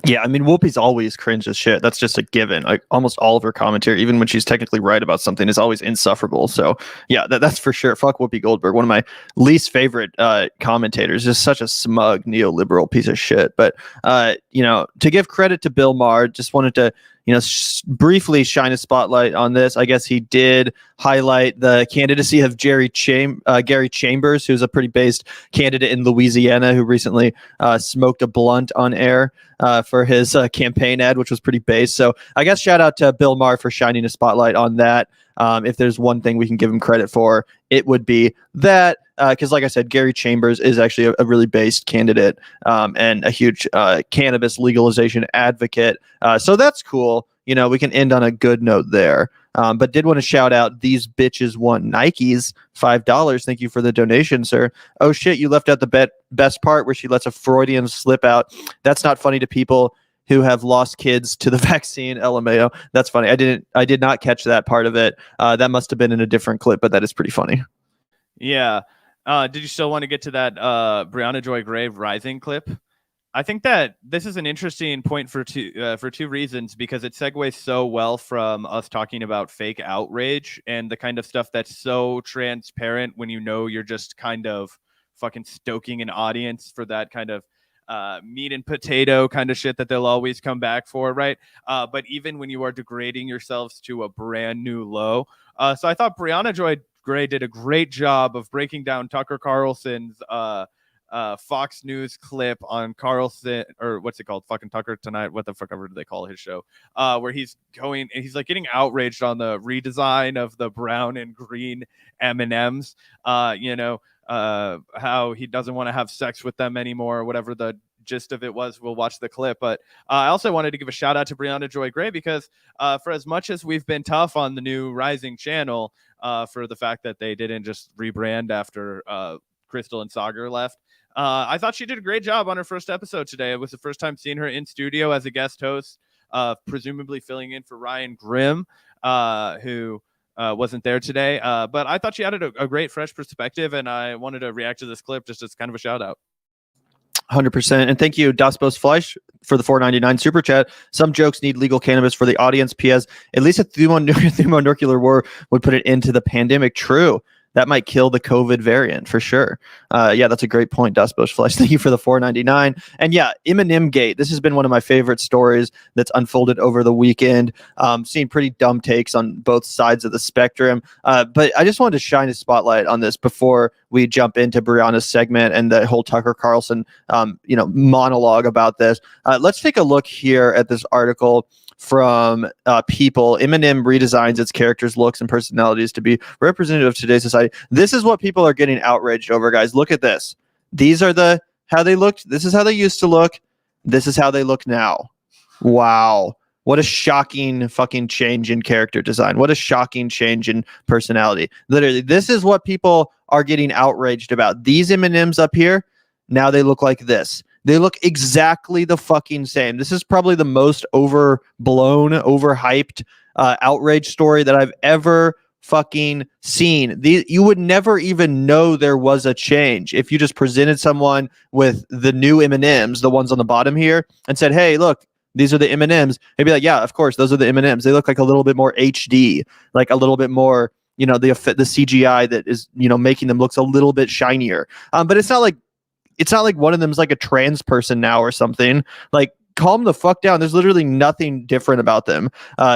Yeah, I mean, Whoopi's always cringe as shit. That's just a given. Like almost all of her commentary, even when she's technically right about something, is always insufferable. So yeah, that's for sure. Fuck Whoopi Goldberg, one of my least favorite commentators. Just such a smug neoliberal piece of shit. But to give credit to Bill Maher, just wanted to briefly shine a spotlight on this. I guess he did highlight the candidacy of Gary Chambers, who's a pretty based candidate in Louisiana who recently smoked a blunt on air for his campaign ad, which was pretty based. So I guess shout out to Bill Maher for shining a spotlight on that. If there's one thing we can give him credit for, it would be that, because like I said, Gary Chambers is actually a really based candidate and a huge cannabis legalization advocate. So that's cool. we can end on a good note there. But did want to shout out These Bitches Want Nikes, $5. Thank you for the donation, sir. Oh shit, you left out the best part where she lets a Freudian slip out. That's not funny to people who have lost kids to the vaccine. LMAO. That's funny. I did not catch that part of it. That must have been in a different clip, but that is pretty funny. Yeah. Did you still want to get to that Brianna Joy Gray Rising clip? I think that this is an interesting point for two reasons, because it segues so well from us talking about fake outrage and the kind of stuff that's so transparent when you're just kind of fucking stoking an audience for that kind of meat and potato kind of shit that they'll always come back for, right? But even when you are degrading yourselves to a brand new low. So I thought Brianna Joy Gray did a great job of breaking down Tucker Carlson's Fox News clip on Carlson, or what's it called? Fucking Tucker Tonight. What the fuck ever do they call his show? Where he's like getting outraged on the redesign of the brown and green M&Ms. How he doesn't want to have sex with them anymore, or whatever the gist of it was. We'll watch the clip. But I also wanted to give a shout out to Brianna Joy Gray, because for as much as we've been tough on the new Rising channel for the fact that they didn't just rebrand after Crystal and Sagar left, I thought she did a great job on her first episode today. It was the first time seeing her in studio as a guest host, presumably filling in for Ryan Grimm, who wasn't there today. But I thought she added a great fresh perspective, and I wanted to react to this clip just as kind of a shout out. 100%. And thank you, Das Bo's Fleisch, for the $4.99 super chat. Some jokes need legal cannabis for the audience. P.S. At least a thermonuclear war would put it into the pandemic. True. That might kill the COVID variant for sure. Yeah, that's a great point, Das Bo's Fleisch. Thank you for the $4.99. And yeah, Eminem Gate. This has been one of my favorite stories that's unfolded over the weekend. Seeing pretty dumb takes on both sides of the spectrum. But I just wanted to shine a spotlight on this before we jump into Brianna's segment and the whole Tucker Carlson, monologue about this. Let's take a look here at this article from People. Eminem redesigns its characters' looks and personalities to be representative of today's society. This is what people are getting outraged over, guys. Look at this. These are how they looked. This is how they used to look. This is how they look now. Wow. What a shocking fucking change in character design. What a shocking change in personality. Literally, this is what people are getting outraged about. These M&Ms up here, now they look like this. They look exactly the fucking same. This is probably the most overblown, overhyped outrage story that I've ever fucking seen. You would never even know there was a change if you just presented someone with the new M&Ms, the ones on the bottom here, and said, hey, look, these are the M&Ms. They'd be like, yeah, of course, those are the M&Ms. They look like a little bit more HD, like a little bit more, the CGI that is, making them look a little bit shinier. But it's not like one of them is like a trans person now or something. Like, calm the fuck down. There's literally nothing different about them.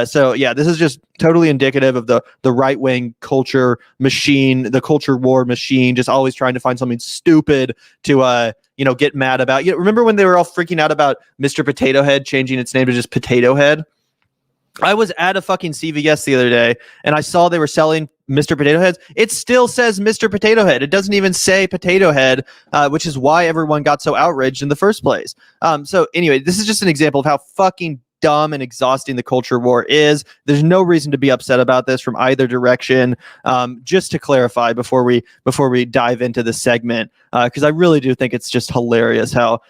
So yeah, this is just totally indicative of the right-wing culture machine, the culture war machine, just always trying to find something stupid to get mad about. Remember when they were all freaking out about Mr. Potato Head changing its name to just Potato Head? I was at a fucking CVS the other day and I saw they were selling Mr. Potato Heads. It still says Mr. Potato Head. It doesn't even say Potato Head, which is why everyone got so outraged in the first place. So anyway, this is just an example of how fucking dumb and exhausting the culture war is. There's no reason to be upset about this from either direction. Just to clarify before we dive into the segment, because I really do think it's just hilarious how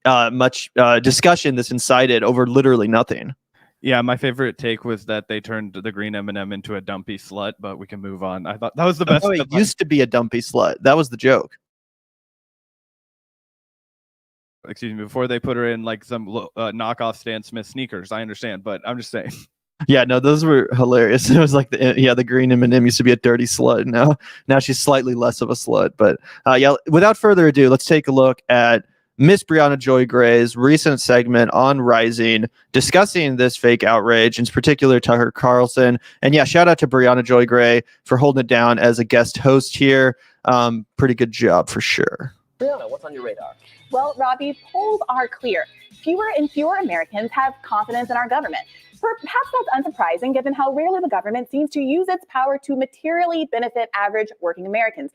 much discussion this incited over literally nothing. Yeah, my favorite take was that they turned the green M&M into a dumpy slut, but we can move on. I thought that was the best. Oh, it used to be a dumpy slut. That was the joke. Excuse me, before they put her in like some knockoff Stan Smith sneakers. I understand, but I'm just saying. Yeah, no, those were hilarious. It was like the green M&M used to be a dirty slut. Now she's slightly less of a slut. But yeah, without further ado, let's take a look at Miss Brianna Joy Gray's recent segment on Rising, discussing this fake outrage, in particular Tucker Carlson. And yeah, shout out to Brianna Joy Gray for holding it down as a guest host here. Pretty good job for sure. Brianna, what's on your radar? Well, Robbie, polls are clear. Fewer and fewer Americans have confidence in our government. Perhaps that's unsurprising given how rarely the government seems to use its power to materially benefit average working Americans,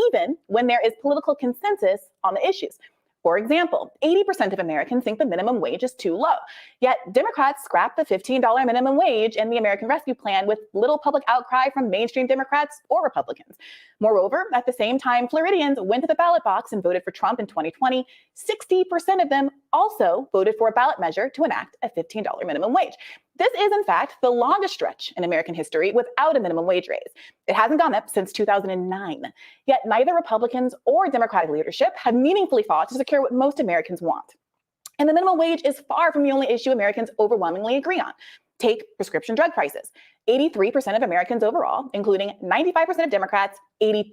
even when there is political consensus on the issues. For example, 80% of Americans think the minimum wage is too low. Yet Democrats scrapped the $15 minimum wage in the American Rescue Plan with little public outcry from mainstream Democrats or Republicans. Moreover, at the same time Floridians went to the ballot box and voted for Trump in 2020, 60% of them also voted for a ballot measure to enact a $15 minimum wage. This is, in fact, the longest stretch in American history without a minimum wage raise. It hasn't gone up since 2009. Yet neither Republicans or Democratic leadership have meaningfully fought to secure what most Americans want. And the minimum wage is far from the only issue Americans overwhelmingly agree on. Take prescription drug prices. 83% of Americans overall, including 95% of Democrats, 82%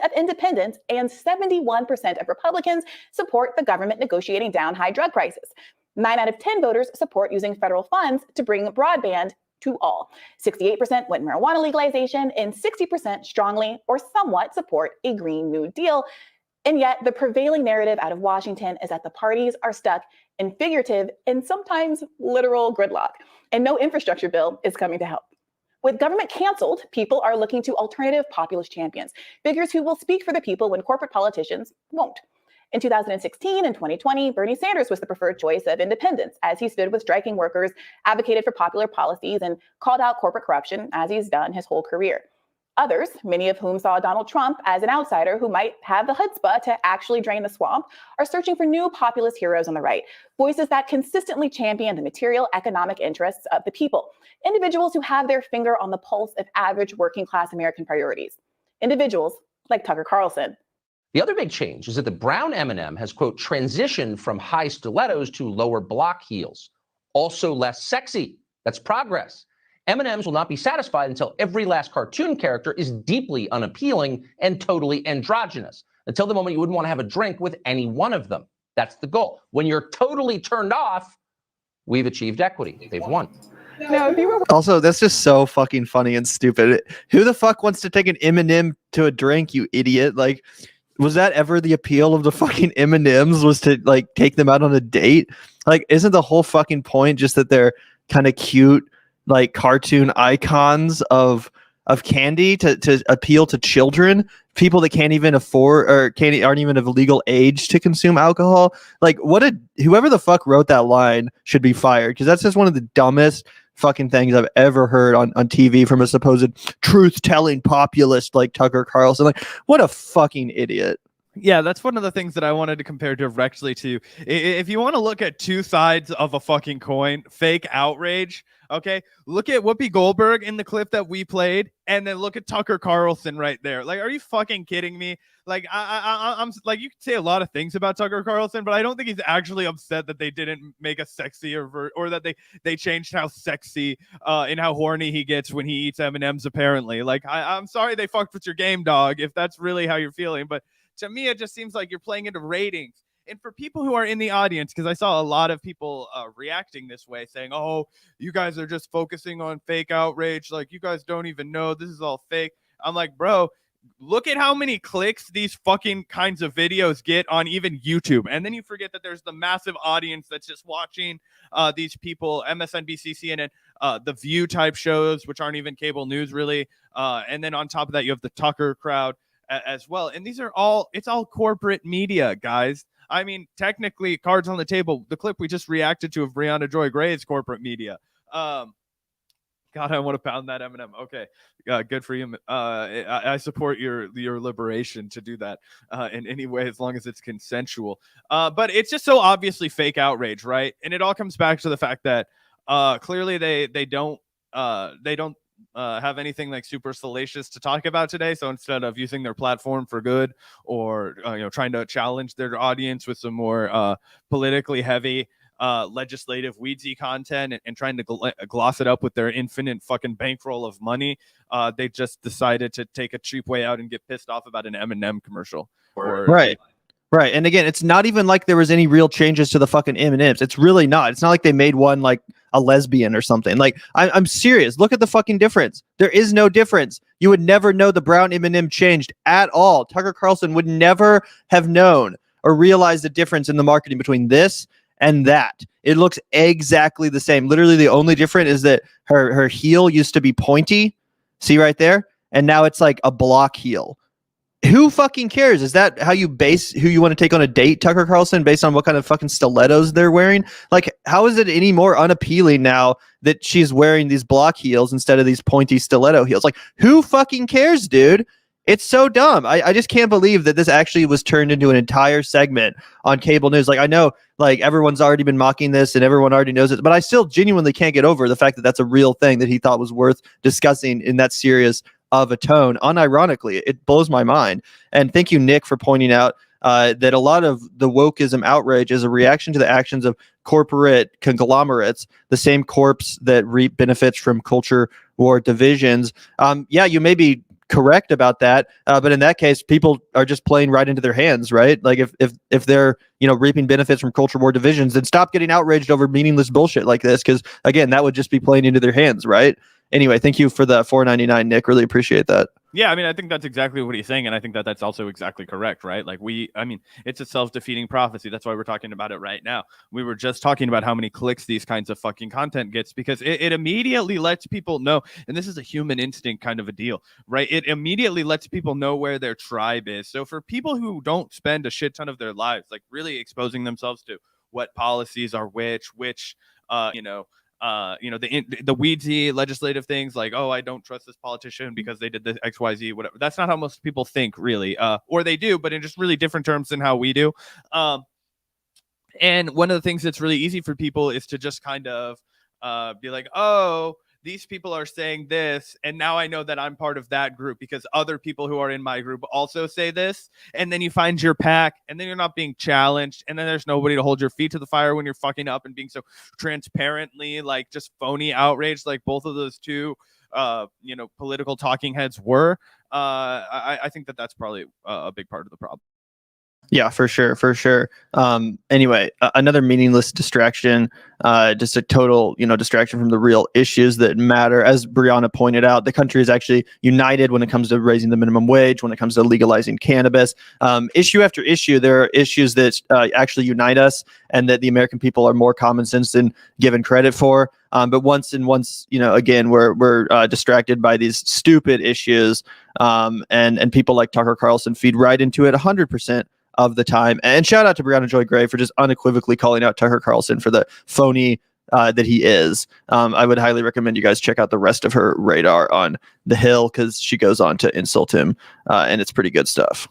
of independents, and 71% of Republicans, support the government negotiating down high drug prices. 9 out of 10 voters support using federal funds to bring broadband to all. 68% want marijuana legalization, and 60% strongly or somewhat support a Green New Deal. And yet the prevailing narrative out of Washington is that the parties are stuck in figurative and sometimes literal gridlock, and no infrastructure bill is coming to help. With government canceled, people are looking to alternative populist champions, figures who will speak for the people when corporate politicians won't. In 2016 and 2020, Bernie Sanders was the preferred choice of independents as he stood with striking workers, advocated for popular policies, and called out corporate corruption as he's done his whole career. Others, many of whom saw Donald Trump as an outsider who might have the chutzpah to actually drain the swamp, are searching for new populist heroes on the right, voices that consistently champion the material economic interests of the people, individuals who have their finger on the pulse of average working class American priorities, individuals like Tucker Carlson. The other big change is that the brown M&M has, quote, transitioned from high stilettos to lower block heels. Also less sexy. That's progress. M&Ms will not be satisfied until every last cartoon character is deeply unappealing and totally androgynous. Until the moment you wouldn't want to have a drink with any one of them. That's the goal. When you're totally turned off, we've achieved equity. They've won. Also, that's just so fucking funny and stupid. Who the fuck wants to take an M&M to a drink, you idiot? Like, was that ever the appeal of the fucking M&Ms, was to like take them out on a date? Like, isn't the whole fucking point just that they're kind of cute, like cartoon icons of candy to appeal to children, people that can't even afford or aren't even of legal age to consume alcohol? Like, whoever the fuck wrote that line should be fired, because that's just one of the dumbest fucking things I've ever heard on TV from a supposed truth-telling populist like Tucker Carlson. Like, what a fucking idiot. Yeah, that's one of the things that I wanted to compare directly to. If you want to look at two sides of a fucking coin, fake outrage, okay, look at Whoopi Goldberg in the clip that we played, and then look at Tucker Carlson right there. Like, are you fucking kidding me? Like, I'm like, you could say a lot of things about Tucker Carlson, but I don't think he's actually upset that they didn't make a sexier or that they changed how sexy and how horny he gets when he eats M&Ms. Apparently, like, I'm sorry they fucked with your game, dog, if that's really how you're feeling, but to me, it just seems like you're playing into ratings. And for people who are in the audience, because I saw a lot of people reacting this way, saying, oh, you guys are just focusing on fake outrage. Like, you guys don't even know this is all fake. I'm like, bro, look at how many clicks these fucking kinds of videos get on even YouTube. And then you forget that there's the massive audience that's just watching these people, MSNBC, CNN, the View type shows, which aren't even cable news really. And then on top of that, you have the Tucker crowd as well. And these are it's all corporate media, guys. I mean, technically, cards on the table, the clip we just reacted to of Brianna Joy Gray is corporate media. God, I want to pound that M&M. Okay, good for you. I support your liberation to do that in any way, as long as it's consensual. But it's just so obviously fake outrage, right? And it all comes back to the fact that clearly they don't have anything like super salacious to talk about today. So instead of using their platform for good, or trying to challenge their audience with some more politically heavy legislative weedsy content and trying to gloss it up with their infinite fucking bankroll of money, they just decided to take a cheap way out and get pissed off about an M&M commercial. Right. And again, it's not even like there was any real changes to the fucking M&Ms. It's really not. It's not like they made one like a lesbian or something. Like, I'm serious. Look at the fucking difference. There is no difference. You would never know the brown M&M changed at all. Tucker Carlson would never have known or realized the difference in the marketing between this and that. It looks exactly the same. Literally, the only difference is that her heel used to be pointy. See right there? And now it's like a block heel. who fucking cares? Is that how you base who you want to take on a date, Tucker Carlson, based on what kind of fucking stilettos they're wearing? Like, how is it any more unappealing now that she's wearing these block heels instead of these pointy stiletto heels? Like, who fucking cares, dude? It's so dumb. I just can't believe that this actually was turned into an entire segment on cable news. Like, I know, like, everyone's already been mocking this and everyone already knows it, but I still genuinely can't get over the fact that that's a real thing that he thought was worth discussing in that serious of a tone. Unironically, it blows my mind. And thank you, Nick, for pointing out that a lot of the wokeism outrage is a reaction to the actions of corporate conglomerates, the same corps that reap benefits from culture war divisions. Yeah, you may be correct about that, but in that case, people are just playing right into their hands, right? Like if they're reaping benefits from culture war divisions, then stop getting outraged over meaningless bullshit like this, because again, that would just be playing into their hands, right? Anyway, thank you for the $4.99, Nick. Really appreciate that. Yeah, I mean, I think that's exactly what he's saying, and I think that that's also exactly correct, right? Like, it's a self-defeating prophecy. That's why we're talking about it right now. We were just talking about how many clicks these kinds of fucking content gets, because it immediately lets people know, and this is a human instinct kind of a deal, right? It immediately lets people know where their tribe is. So for people who don't spend a shit ton of their lives, like, really exposing themselves to what policies are which, the weedsy legislative things like, oh, I don't trust this politician because they did this XYZ, whatever. That's not how most people think, really. Or they do, but in just really different terms than how we do. And one of the things that's really easy for people is to just kind of be like, oh, these people are saying this, and now I know that I'm part of that group because other people who are in my group also say this. And then you find your pack, and then you're not being challenged, and then there's nobody to hold your feet to the fire when you're fucking up and being so transparently like just phony outraged, like both of those two political talking heads were. I think that that's probably a big part of the problem. Yeah, for sure. Anyway, another meaningless distraction, just a total, distraction from the real issues that matter. As Brianna pointed out, the country is actually united when it comes to raising the minimum wage, when it comes to legalizing cannabis. Issue after issue, there are issues that actually unite us, and that the American people are more common sense than given credit for. But once again, we're distracted by these stupid issues, and people like Tucker Carlson feed right into it 100% of the time. And shout out to Brianna Joy Gray for just unequivocally calling out Tucker Carlson for the phony that he is. I would highly recommend you guys check out the rest of her radar on The Hill, because she goes on to insult him, and it's pretty good stuff.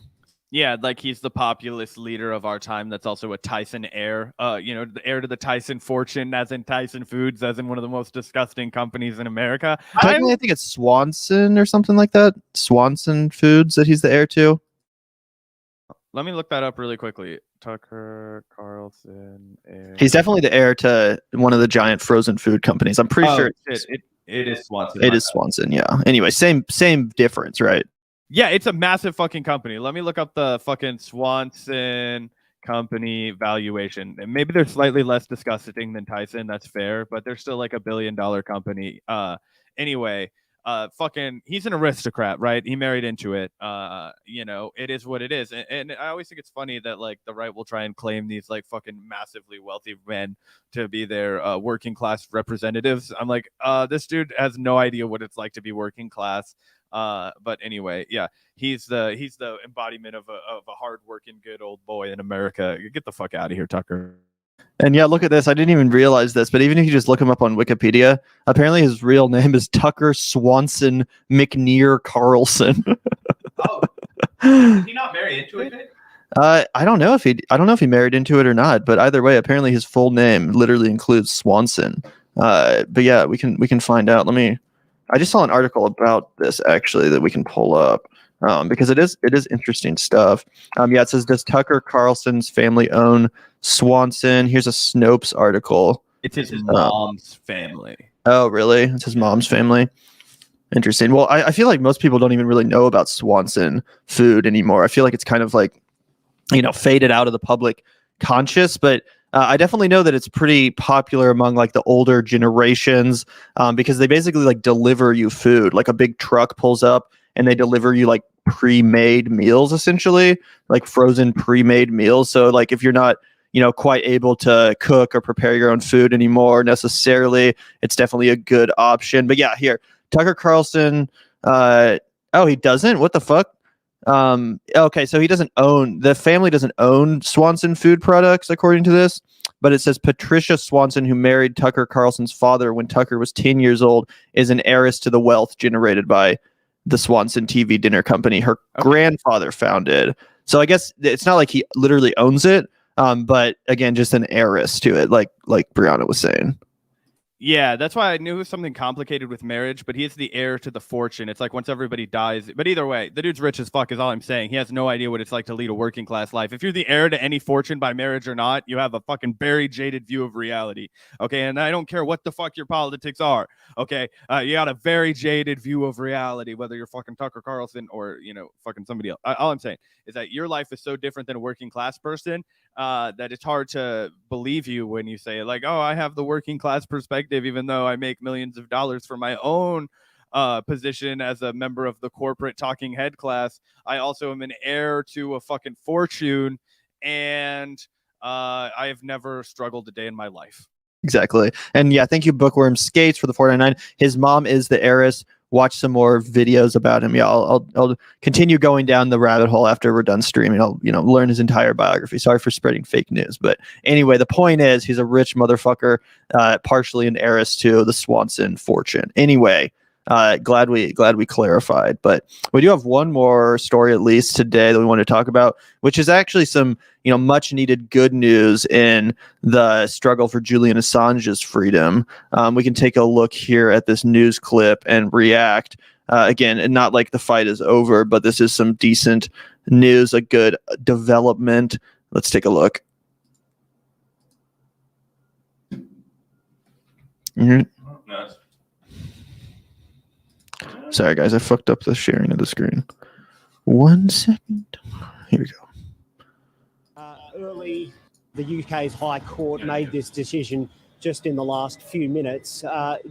Yeah, like he's the populist leader of our time. That's also a Tyson heir. The heir to the Tyson fortune, as in Tyson Foods, as in one of the most disgusting companies in America. I think it's Swanson or something like that. Swanson Foods that he's the heir to. Let me look that up really quickly. Tucker Carlson. He's definitely the heir to one of the giant frozen food companies. I'm pretty sure it is Swanson. It is Swanson, yeah. Anyway, same difference, right? Yeah, it's a massive fucking company. Let me look up the fucking Swanson company valuation. And maybe they're slightly less disgusting than Tyson. That's fair, but they're still like $1 billion company. Anyway. He's an aristocrat, right? He married into it. It is what it is. And I always think it's funny that like the right will try and claim these like fucking massively wealthy men to be their working class representatives. I'm like, this dude has no idea what it's like to be working class. But anyway, yeah, he's the embodiment of a hardworking good old boy in America. Get the fuck out of here, Tucker. And yeah, look at this. I didn't even realize this, but even if you just look him up on Wikipedia, apparently his real name is Tucker Swanson McNear Carlson. Oh, is he not married into it? I don't know if he married into it or not, but either way, apparently his full name literally includes Swanson. But yeah, we can find out. I just saw an article about this actually that we can pull up. Because it is interesting stuff. It says, does Tucker Carlson's family own Swanson? Here's a Snopes article. It's his mom's family. Oh, really? It's his mom's family. Interesting. Well, I feel like most people don't even really know about Swanson food anymore. I feel like it's kind of like, faded out of the public conscious, but I definitely know that it's pretty popular among like the older generations, because they basically like deliver you food. Like a big truck pulls up and they deliver you like pre-made meals, essentially, like frozen pre-made meals. So like if you're not, quite able to cook or prepare your own food anymore necessarily, it's definitely a good option. But yeah, here, Tucker Carlson. Oh, he doesn't? What the fuck? Okay, so the family doesn't own Swanson Food Products, according to this, but it says Patricia Swanson, who married Tucker Carlson's father when Tucker was 10 years old, is an heiress to the wealth generated by the Swanson TV dinner company her grandfather founded. So I guess it's not like he literally owns it, but again, just an heiress to it, like Brianna was saying. Yeah, that's why I knew it was something complicated with marriage, but he's the heir to the fortune. It's like once everybody dies. But either way, the dude's rich as fuck is all I'm saying. He has no idea what it's like to lead a working class life. If you're the heir to any fortune by marriage or not, you have a fucking very jaded view of reality. Okay, and I don't care what the fuck your politics are. Okay, you got a very jaded view of reality, whether you're fucking Tucker Carlson or, fucking somebody else. All I'm saying is that your life is so different than a working class person that it's hard to believe you when you say like, oh, I have the working class perspective, even though I make millions of dollars for my own position as a member of the corporate talking head class. I also am an heir to a fucking fortune, and I have never struggled a day in my life. Exactly. And yeah, thank you, Bookworm Skates, for the 499. His mom is the heiress. Watch some more videos about him. Yeah, I'll continue going down the rabbit hole after we're done streaming. I'll learn his entire biography. Sorry for spreading fake news, but anyway, the point is he's a rich motherfucker, partially an heiress to the Swanson fortune. Anyway, glad we clarified. But we do have one more story at least today that we want to talk about, which is actually some much needed good news in the struggle for Julian Assange's freedom. We can take a look here at this news clip and react. Again, not like the fight is over, but this is some decent news, a good development. Let's take a look. Mm-hmm. Nice. Sorry, guys, I fucked up the sharing of the screen. 1 second. Here we go. Early, the UK's High Court made this decision just in the last few minutes.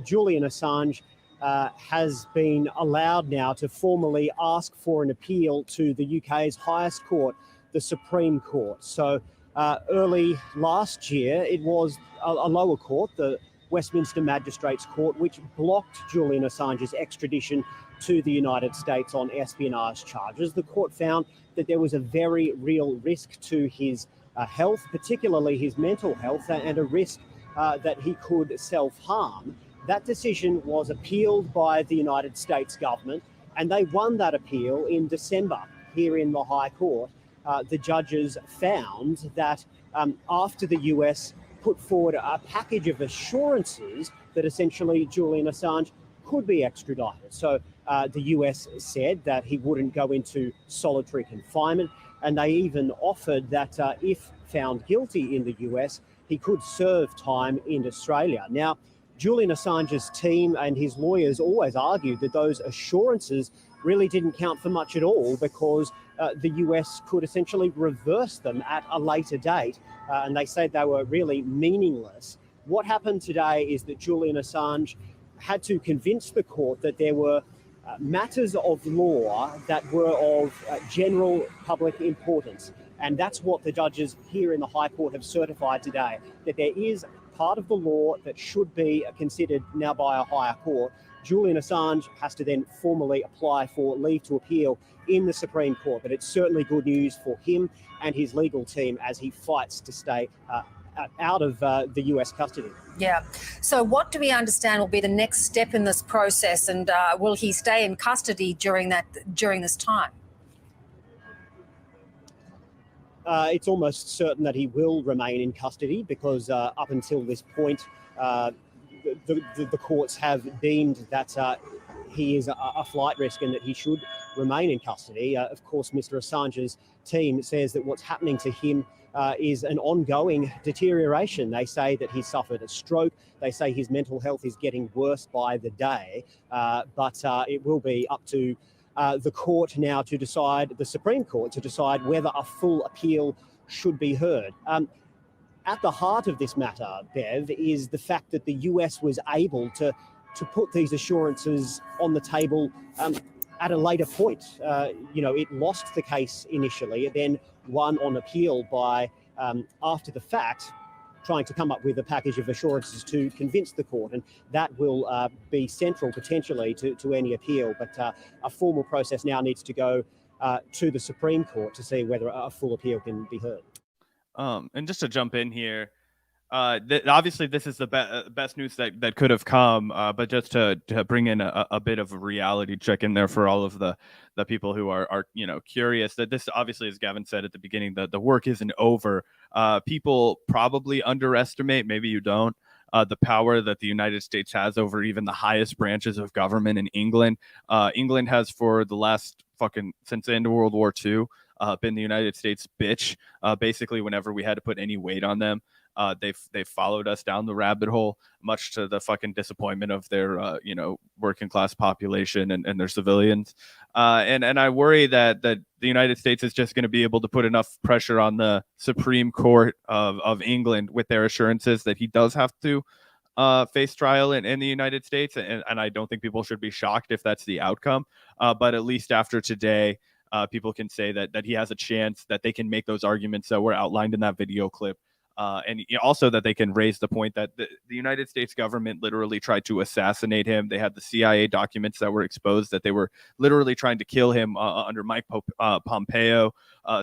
Julian Assange has been allowed now to formally ask for an appeal to the UK's highest court, the Supreme Court. So early last year, it was a lower court, the Westminster Magistrates Court, which blocked Julian Assange's extradition to the United States on espionage charges. The court found that there was a very real risk to his health, particularly his mental health, and a risk that he could self-harm. That decision was appealed by the United States government, and they won that appeal in December here in the High Court. The judges found that after the US put forward a package of assurances that essentially Julian Assange could be extradited. So the US said that he wouldn't go into solitary confinement, and they even offered that if found guilty in the US, he could serve time in Australia. Now, Julian Assange's team and his lawyers always argued that those assurances really didn't count for much at all because the US could essentially reverse them at a later date, and they said they were really meaningless. What happened today is that Julian Assange had to convince the court that there were matters of law that were of general public importance. And that's what the judges here in the High Court have certified today, that there is part of the law that should be considered now by a higher court. Julian Assange has to then formally apply for leave to appeal in the Supreme Court. But it's certainly good news for him and his legal team as he fights to stay out of the US custody. Yeah. So what do we understand will be the next step in this process, and will he stay in custody during this time? It's almost certain that he will remain in custody because up until this point, the courts have deemed that he is a flight risk and that he should remain in custody. Of course, Mr. Assange's team says that what's happening to him is an ongoing deterioration. They say that he suffered a stroke. They say his mental health is getting worse by the day, but it will be up to the court now to decide, the Supreme Court, to decide whether a full appeal should be heard. At the heart of this matter, Bev, is the fact that the US was able to put these assurances on the table at a later point. It lost the case initially, it then won on appeal by, after the fact, trying to come up with a package of assurances to convince the court, and that will be central potentially to any appeal. But a formal process now needs to go to the Supreme Court to see whether a full appeal can be heard. And just to jump in here, obviously this is the best news that could have come, but just to bring in a bit of a reality check in there for all of the people who are curious, that this obviously, as Gavin said at the beginning, the work isn't over. People probably underestimate, maybe you don't, the power that the United States has over even the highest branches of government in England. England has, for the last since the end of World War II, been the United States bitch. Basically, whenever we had to put any weight on them, they've followed us down the rabbit hole, much to the fucking disappointment of their working class population and their civilians. And I worry that the United States is just going to be able to put enough pressure on the Supreme Court of England with their assurances that he does have to face trial in the United States. And I don't think people should be shocked if that's the outcome. But at least after today, people can say that he has a chance, that they can make those arguments that were outlined in that video clip. And also that they can raise the point that the United States government literally tried to assassinate him. They had the CIA documents that were exposed that they were literally trying to kill him under Mike Pompeo,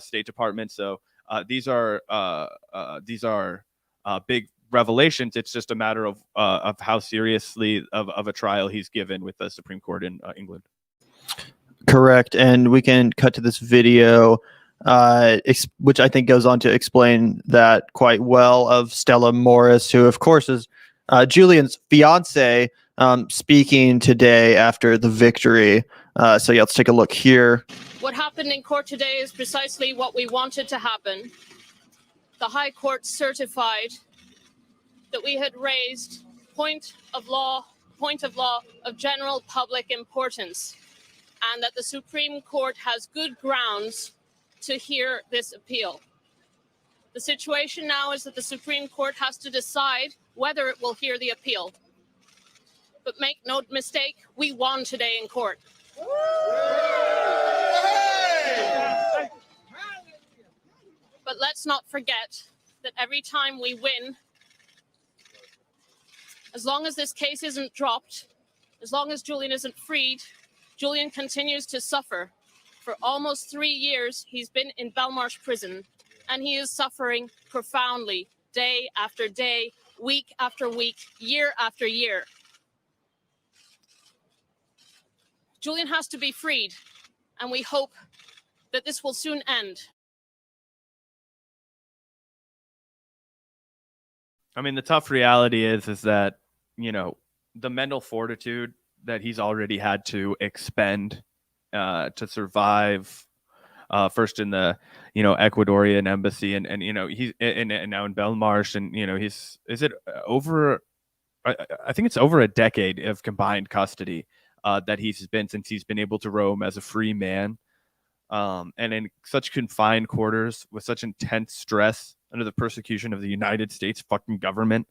State Department. So these are big revelations. It's just a matter of how seriously of a trial he's given with the Supreme Court in England. Correct. And we can cut to this video, which I think goes on to explain that quite well, of Stella Morris, who, of course, is Julian's fiance, speaking today after the victory. So yeah, let's take a look here. What happened in court today is precisely what we wanted to happen. The High Court certified that we had raised point of law of general public importance, and that the Supreme Court has good grounds to hear this appeal. The situation now is that the Supreme Court has to decide whether it will hear the appeal. But make no mistake, we won today in court. But let's not forget that every time we win, as long as this case isn't dropped, as long as Julian isn't freed, Julian continues to suffer. For almost 3 years, he's been in Belmarsh prison, and he is suffering profoundly, day after day, week after week, year after year. Julian has to be freed, and we hope that this will soon end. I mean, the tough reality is that, the mental fortitude that he's already had to expend to survive, first in the Ecuadorian embassy, and he's and now in Belmarsh, and is it over? I think it's over a decade of combined custody that he's been, since he's been able to roam as a free man, and in such confined quarters with such intense stress under the persecution of the United States fucking government.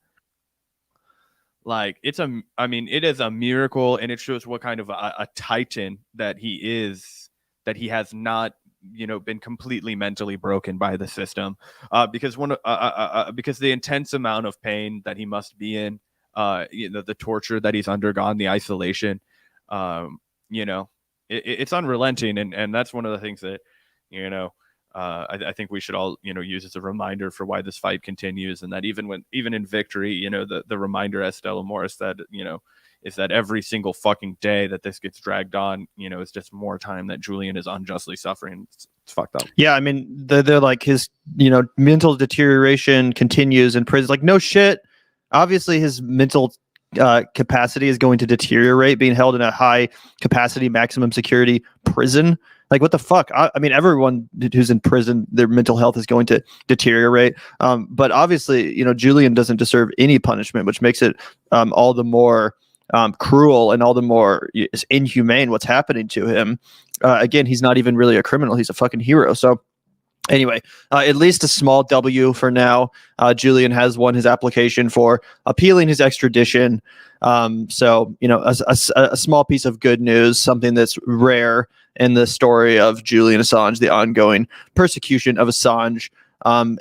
Like, it is a miracle, and it shows what kind of a titan that he is, that he has not, been completely mentally broken by the system, because because the intense amount of pain that he must be in, the torture that he's undergone, the isolation, it's unrelenting, and that's one of the things that, I think we should all, use as a reminder for why this fight continues, and that even in victory, the reminder, as Stella Morris said, is that every single fucking day that this gets dragged on, is just more time that Julian is unjustly suffering. It's fucked up. Yeah, I mean, they're like, his, mental deterioration continues in prison. Like, no shit. Obviously, his mental capacity is going to deteriorate being held in a high capacity, maximum security prison. Like, what the fuck? I mean, everyone who's in prison, their mental health is going to deteriorate. But obviously, Julian doesn't deserve any punishment, which makes it all the more cruel and all the more inhumane what's happening to him. Again, he's not even really a criminal. He's a fucking hero. So anyway, at least a small W for now. Julian has won his application for appealing his extradition. So, a small piece of good news, something that's rare in the story of Julian Assange, the ongoing persecution of Assange.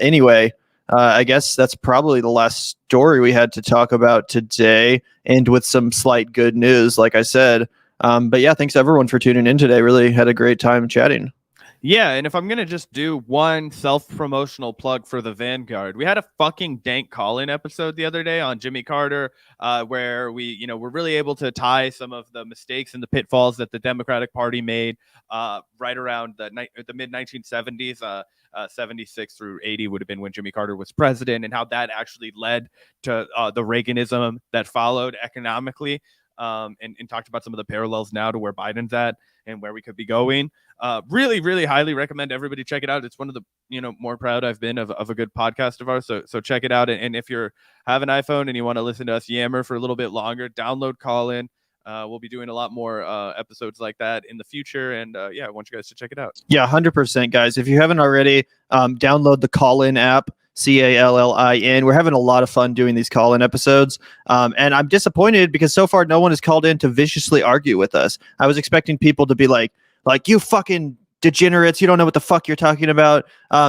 Anyway, I guess that's probably the last story we had to talk about today, and with some slight good news, like I said. But yeah, thanks everyone for tuning in today. Really had a great time chatting. Yeah, and if I'm gonna just do one self-promotional plug for the Vanguard, we had a fucking dank call-in episode the other day on Jimmy Carter, where we, were really able to tie some of the mistakes and the pitfalls that the Democratic Party made right around the mid 1970s. 76 through 80 would have been when Jimmy Carter was president, and how that actually led to the Reaganism that followed economically, and talked about some of the parallels now to where Biden's at and where we could be going. Really, really highly recommend everybody check it out. It's one of the, more proud I've been of a good podcast of ours. So check it out. And if you have an iPhone and you want to listen to us yammer for a little bit longer, download Call-In. We'll be doing a lot more episodes like that in the future. And I want you guys to check it out. Yeah, 100%, guys. If you haven't already, download the Call-In app, Callin. We're having a lot of fun doing these Call-In episodes. And I'm disappointed because so far no one has called in to viciously argue with us. I was expecting people to be like, you fucking degenerates, you don't know what the fuck you're talking about.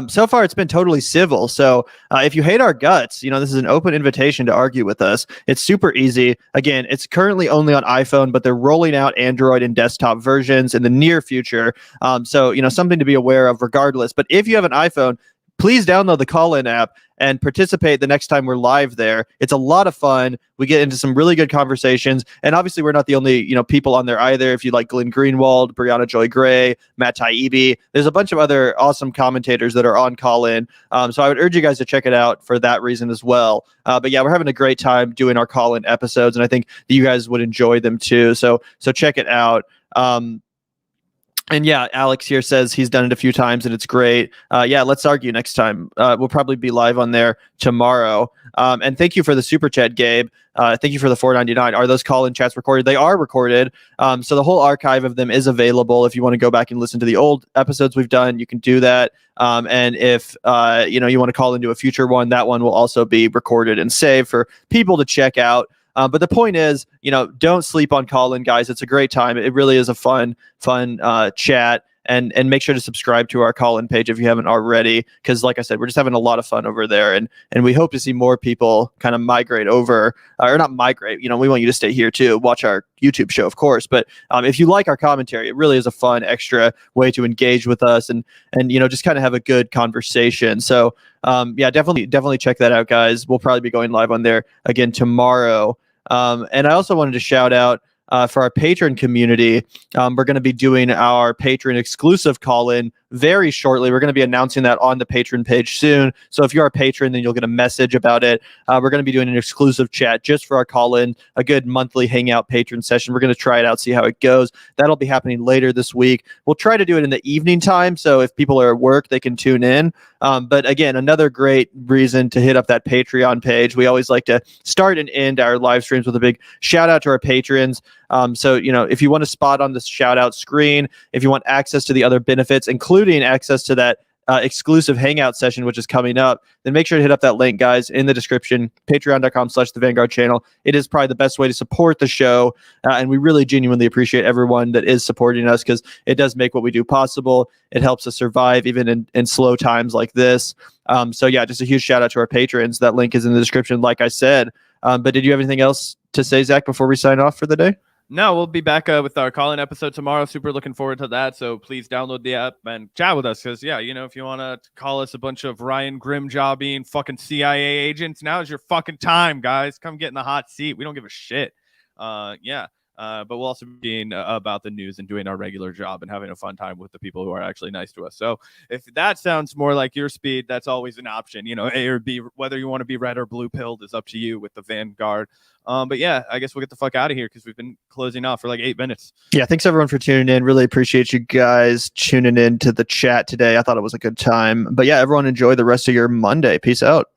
So far it's been totally civil. So if you hate our guts, this is an open invitation to argue with us. It's super easy. Again, it's currently only on iPhone, but they're rolling out Android and desktop versions in the near future. So something to be aware of regardless. But if you have an iPhone, please download the Call-In app and participate the next time we're live there. It's a lot of fun. We get into some really good conversations. And obviously, we're not the only people on there either. If you like Glenn Greenwald, Brianna Joy Gray, Matt Taibbi, there's a bunch of other awesome commentators that are on Call-In. So I would urge you guys to check it out for that reason as well. But yeah, we're having a great time doing our Call-In episodes, and I think that you guys would enjoy them too. So check it out. And yeah, Alex here says he's done it a few times and it's great. Yeah, let's argue next time. We'll probably be live on there tomorrow. And thank you for the super chat, Gabe. Thank you for the $4.99. Are those call-in chats recorded? They are recorded. So the whole archive of them is available. If you want to go back and listen to the old episodes we've done, you can do that. And if you want to call into a future one, that one will also be recorded and saved for people to check out. But the point is, don't sleep on Call-In, guys. It's a great time. It really is a fun chat. And make sure to subscribe to our Call-In page if you haven't already, because like I said, we're just having a lot of fun over there, and we hope to see more people kind of migrate over, or not migrate. We want you to stay here too, watch our YouTube show, of course. But if you like our commentary, it really is a fun extra way to engage with us and just kind of have a good conversation. So yeah, definitely check that out, guys. We'll probably be going live on there again tomorrow. And I also wanted to shout out for our patron community. We're going to be doing our patron exclusive Call-In very shortly. We're going to be announcing that on the patron page soon. So if you're a patron, then you'll get a message about it. We're going to be doing an exclusive chat just for our Call-In, a good monthly hangout patron session. We're going to try it out, see how it goes. That'll be happening later this week. We'll try to do it in the evening time, so if people are at work, they can tune in. But again, another great reason to hit up that Patreon page. We always like to start and end our live streams with a big shout out to our patrons. So if you want a spot on the shout out screen, if you want access to the other benefits, including access to that exclusive hangout session, which is coming up, then make sure to hit up that link, guys, in the description, patreon.com/the Vanguard channel. It is probably the best way to support the show. And we really genuinely appreciate everyone that is supporting us, because it does make what we do possible. It helps us survive even in slow times like this. So yeah, just a huge shout out to our patrons. That link is in the description, like I said. But did you have anything else to say, Zach, before we sign off for the day? No, we'll be back with our Call-In episode tomorrow. Super looking forward to that. So please download the app and chat with us, because yeah, if you want to call us a bunch of Ryan Grimjobbing fucking CIA agents, now is your fucking time, guys. Come get in the hot seat. We don't give a shit. Yeah. But we'll also be being about the news and doing our regular job and having a fun time with the people who are actually nice to us. So if that sounds more like your speed, that's always an option. A or B, whether you want to be red or blue pilled is up to you with the Vanguard. But yeah, I guess we'll get the fuck out of here, because we've been closing off for like 8 minutes. Yeah, thanks everyone for tuning in. Really appreciate you guys tuning in to the chat today. I thought it was a good time. But yeah, everyone enjoy the rest of your Monday. Peace out.